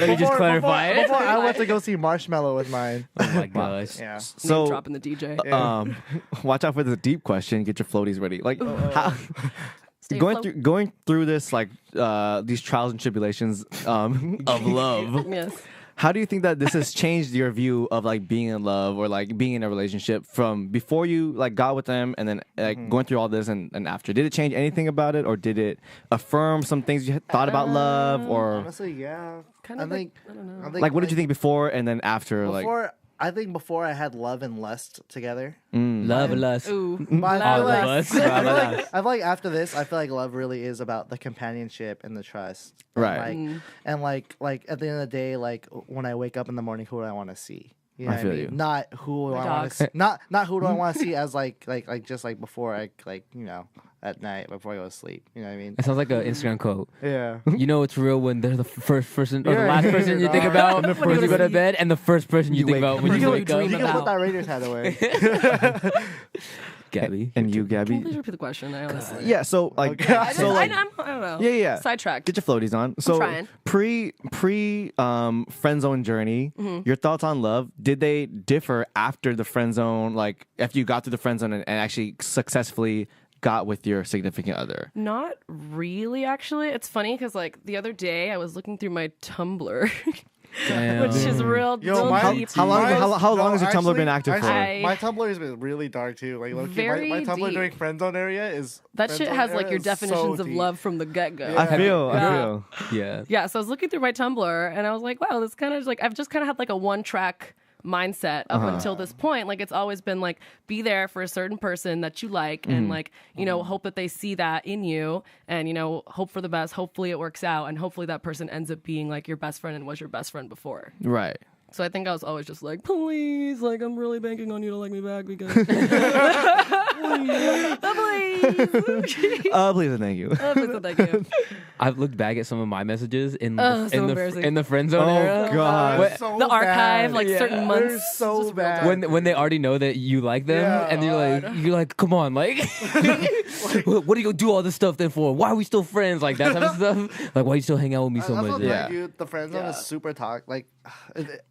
me just clarify it. Before I went to go see Marshmallow with mine. Oh my gosh. Yeah. Name dropping the DJ. Watch out for the deep question. Get your floaties ready. Like how, Stay going afloat. through this like these trials and tribulations of love. Yes. How do you think that this has changed your view of like being in love or like being in a relationship from before you like got with them and then like going through all this and after? Did it change anything about it, or did it affirm some things you had thought about love, or Honestly, yeah. Kind I of think. I don't know. I think, like what did you think before and then after? Before, I think before I had love and lust together. Love and lust. Ooh. But All I of feel like, us. I feel like after this, I feel like love really is about the companionship and the trust. And Right. like at the end of the day, like when I wake up in the morning, who do I want to see? You know I what feel I mean? you. Not who do My I want dog. to see. Not who do I want to see as like just like before I at night before I go to sleep. You know what I mean? That sounds like an Instagram quote. Yeah. You know it's real when they're the first person or the Yeah, last yeah, person you yeah. think about When when you you go to sleep. bed, and the first person you think about when When you you wake dream up. You can about. put that Raiders hat away. Gabby. and you, Can you Gabby? please repeat the question? I honestly. Yeah. So like Okay. I, so like I don't know. yeah. Sidetracked. Get your floaties on. So trying. pre friend zone journey, Mm-hmm. your thoughts on love, did they differ after the friend zone, like after you got through the friend zone and actually successfully got with your significant other? Not really, actually. It's funny because like the other day I was looking through my Tumblr, Damn. which is real deep. How long has your Tumblr been active for? My Tumblr has been really dark too. Like low-key, Very my Tumblr deep. during friend zone area is That friend shit zone has like era your is so definitions of deep. love from the get go. Yeah. I feel. Yeah. Yeah. Yeah, so I was looking through my Tumblr and I was like, wow, this kind of like I've just kind of had like a one track mindset up until this point. Like it's always been like be there for a certain person that you like and like, hope that they see that in you and hope for the best. Hopefully it works out and hopefully that person ends up being like your best friend and was your best friend before. Right. So I think I was always just like, please, like I'm really banking on you to like me back because please. Please and thank you. Please and thank you. I've looked back at some of my messages in Oh, so in embarrassing. the friend zone Oh, era. God. What- So The archive, bad. like Yeah. certain They're months. so just real bad. dark. when they already know that you like them, Yeah. and you're like, come on, like, what are you gonna do all this stuff then for? Why are we still friends? Like that type of stuff. Like, why you still hang out with me so That's much? what Yeah. dude. The friend zone Yeah. is super toxic. Like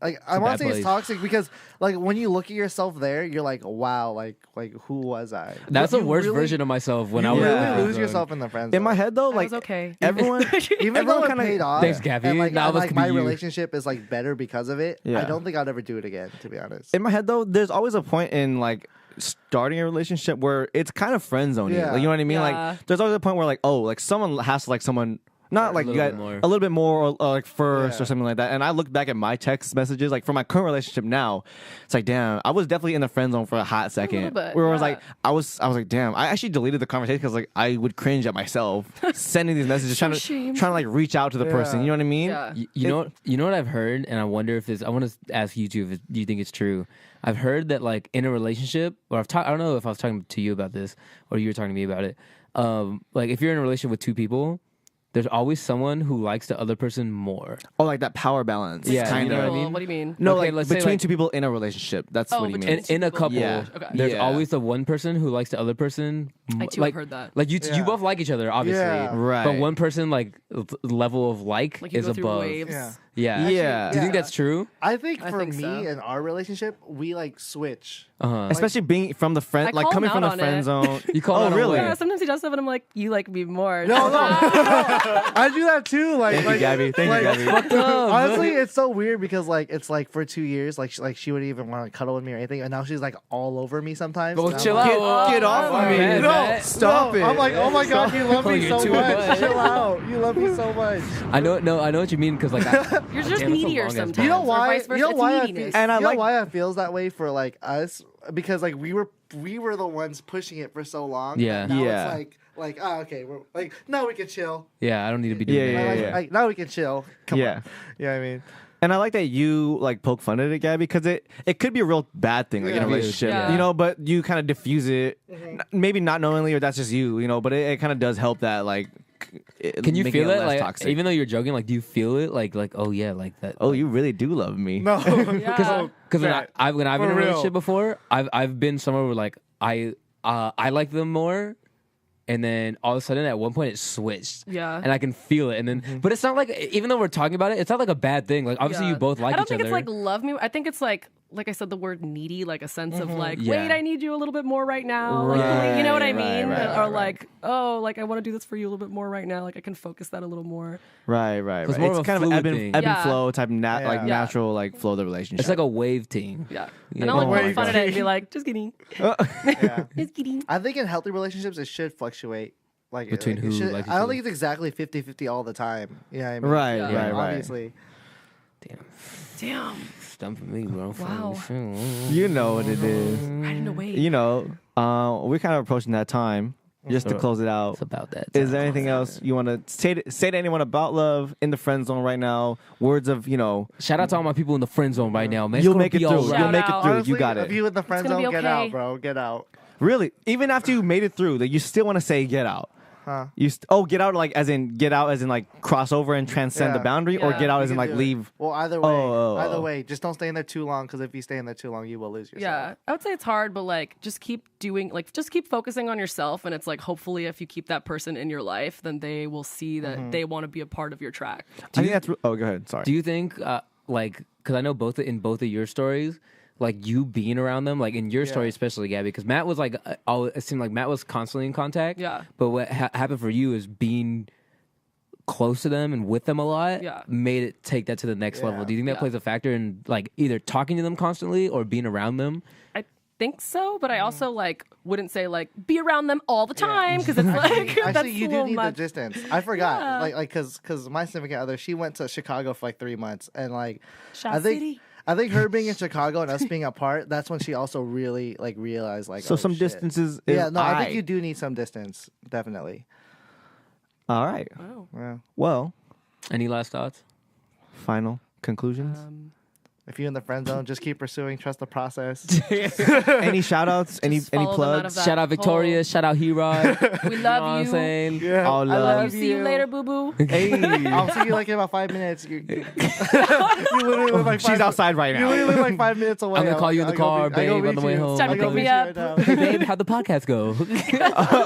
I a want bad to say it's place. toxic because like when you look at yourself there, you're like, wow, like who was I? That's the You worst really- version of myself when You I was really in the friend lose zone. yourself in the friend zone. In my head though, I like was okay. everyone, Even everyone though it kinda- paid off, Thanks, Gabby. and like, Now and, this like could be my you. relationship is like better because of it. Yeah. I don't think I'd ever do it again, to be honest. in my head though, there's always a point in like starting a relationship where it's kind of friend zoning. Yeah. Like, you know what I mean? Yeah. Like there's always a point where like, oh, like someone has to like someone Not like A you little got bit more. a little bit more, or like first Yeah. or something like that. And I look back at my text messages, like for my current relationship now, it's like, damn, I was definitely in the friend zone for a hot second. bit, where I was yeah. like, I was like, damn, I actually deleted the conversation because like I would cringe at myself sending these messages, So trying to like reach out to the person. You know what I mean? Yeah. You know what I've heard, and I wonder if this. I want to ask you too if do you think it's true. I've heard that like in a relationship, or I don't know if I was talking to you about this or you were talking to me about it. Like if you're in a relationship with two people, there's always someone who likes the other person more. Oh, like that power balance. Yeah, kind you know of. what I mean? What do you mean? No, Okay, like let's say, between like- two people in a relationship. That's Oh, what he between means. In a people. couple, Yeah. Okay. there's Yeah. always the one person who likes the other person. I too like, have heard that. Like you Yeah. both like each other, obviously. Yeah. Right. But one person like level of like Like you is go through above. waves. Yeah. Yeah. Yeah. Do you think that's true? I think I for think me so. and our relationship, we like switch. Especially being from the friend, I like call coming him from the out on friend it. zone. You call oh, that on really? Yeah, sometimes he does stuff and I'm like, you like me more. No, I do that too. Like, Thank you, Gabby. Thank like, you, Gabby. Honestly, it's so weird because like it's like for 2 years, like she wouldn't even want to cuddle with me or anything, and now she's like all over me sometimes. Well, and I'm chill like, out. Get off of me. man, No, man. stop No, it. I'm like, oh my god, you love me You're so too much. much. Chill out. You love me so much. I know what you mean because like You're just Damn, it's a needier long-ass sometimes. You know or Why? vice versa. You know It's why? neediness. And I you know like- why it feels that way for like us because like we were the ones pushing it for so long. Yeah. that Now Yeah. it's like oh, okay, we're like now we can chill. yeah, I don't need to be doing Yeah, that. yeah, Like, now we can chill. Come Yeah. on. Yeah, I mean. And I like that you like poke fun at it, Gabby, because it could be a real bad thing, like in a Yeah. relationship, Yeah. you know. But you kind of diffuse it, maybe not knowingly, or that's just you, you know. But it kind of does help that, like, Can you making feel it it? less Like toxic. even though you're joking, like do you feel it? Like oh yeah, like that. Oh, you really do love me. No. Yeah. Because Right. when I've been in a For real. relationship before, I've been somewhere where like I like them more, and then all of a sudden at one point it switched. Yeah. And I can feel it, and then but it's not like even though we're talking about it, it's not like a bad thing. Like obviously Yeah. you both like I don't each think other. it's like love me. I think it's like I said, the word needy, like a sense of like, Yeah. wait, I need you a little bit more right now. Like, Right, you know what I right, mean? right, or right, like, oh, like I want to do this for you a little bit more right now. Like I can focus that a little more. Right, right, It's right. more It's of a kind of fluid ebb and, thing. ebb and Yeah. flow type, like Yeah. natural, like flow of the relationship. it's like a wave thing. Yeah. Yeah. And I'll like Oh poke my fun at God. it and be like, just kidding. Yeah. Just kidding. I think in healthy relationships it should fluctuate. Like Between it who should- like each I don't other. think it's exactly 50-50 all the time. You know what I mean? Right, Yeah. right, right. Obviously. Damn. Stumping me, bro. Wow. You know what it is. Right into wait. You know, we're kind of approaching that time. Just to close it out, It's about that. is there anything else you want to say to anyone about love in the friend zone right now? Words of, you know, Shout out to all my people in the friend zone right now, man. It's you'll gonna make it be through. all You'll right. Shout make it out. through. Honestly, You got if it. you in the friend It's gonna zone, be get okay. out, bro. Get out. Really, even after you made it through, that you still want to say get out. Huh? Get out like as in like cross over and transcend the Yeah. boundary, or Yeah. get out You as in can like do it. leave. Well, either way, Oh. either way, just don't stay in there too long. Because if you stay in there too long, you will lose yourself. Yeah, I would say it's hard, but like just keep doing, like just keep focusing on yourself, and it's like hopefully if you keep that person in your life, then they will see that they want to be a part of your track. I think that's. Oh, go ahead. Sorry. Do you think, like, because I know both of your stories, like you being around them, like in your story especially, Gabby, because Matt was like, it seemed like Matt was constantly in contact. Yeah. But what happened for you is being close to them and with them a lot Yeah. made it take that to the next level. Do you think that Yeah. plays a factor in like either talking to them constantly or being around them? I think so, but I also like wouldn't say like be around them all the time because it's like that's Actually, you a do little need much. the distance. I forgot, Yeah. because my significant other, she went to Chicago for like 3 months, and like Shot I think City. I think her being in Chicago and us being apart, that's when she also really like realized like So oh, some shit. distances. Yeah, is no, I aight. think you do need some distance, definitely. All right. Oh. Yeah. Well, Any last thoughts? final conclusions. If you're in the friend zone, just keep pursuing, trust the process. Any shout outs? Any Just follow them out of plugs? that Shout out Victoria. hole. Shout out Herod. We You know what love I'm you. saying? Yeah, All I love love See you later, boo boo. Hey. I'll see you like in about 5 minutes. You literally live like She's 5 outside right You now. literally live like 5 minutes away. I'm gonna call you in the I'll go car, meet- I'll go babe, on meet the way you. home. It's time to I'll go pick me meet you up. right now. Hey, babe, how'd the podcast go?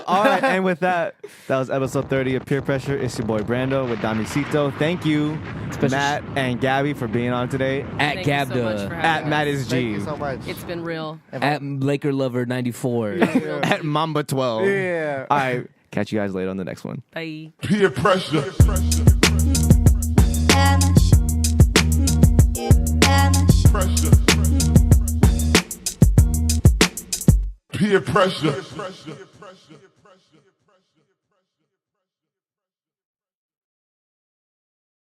All right, and with that was episode 30 of Peer Pressure. It's your boy Brando with Damisito. Thank you, Matt and Gabby, for being on today. At Thank you so much for Gabda. having At us. Matt is Thank G. you so much. It's been real. At Laker Lover 94. At Mamba 12. Yeah. All right, catch you guys later on the next one. Bye. Peer pressure. Pressure. Peer pressure.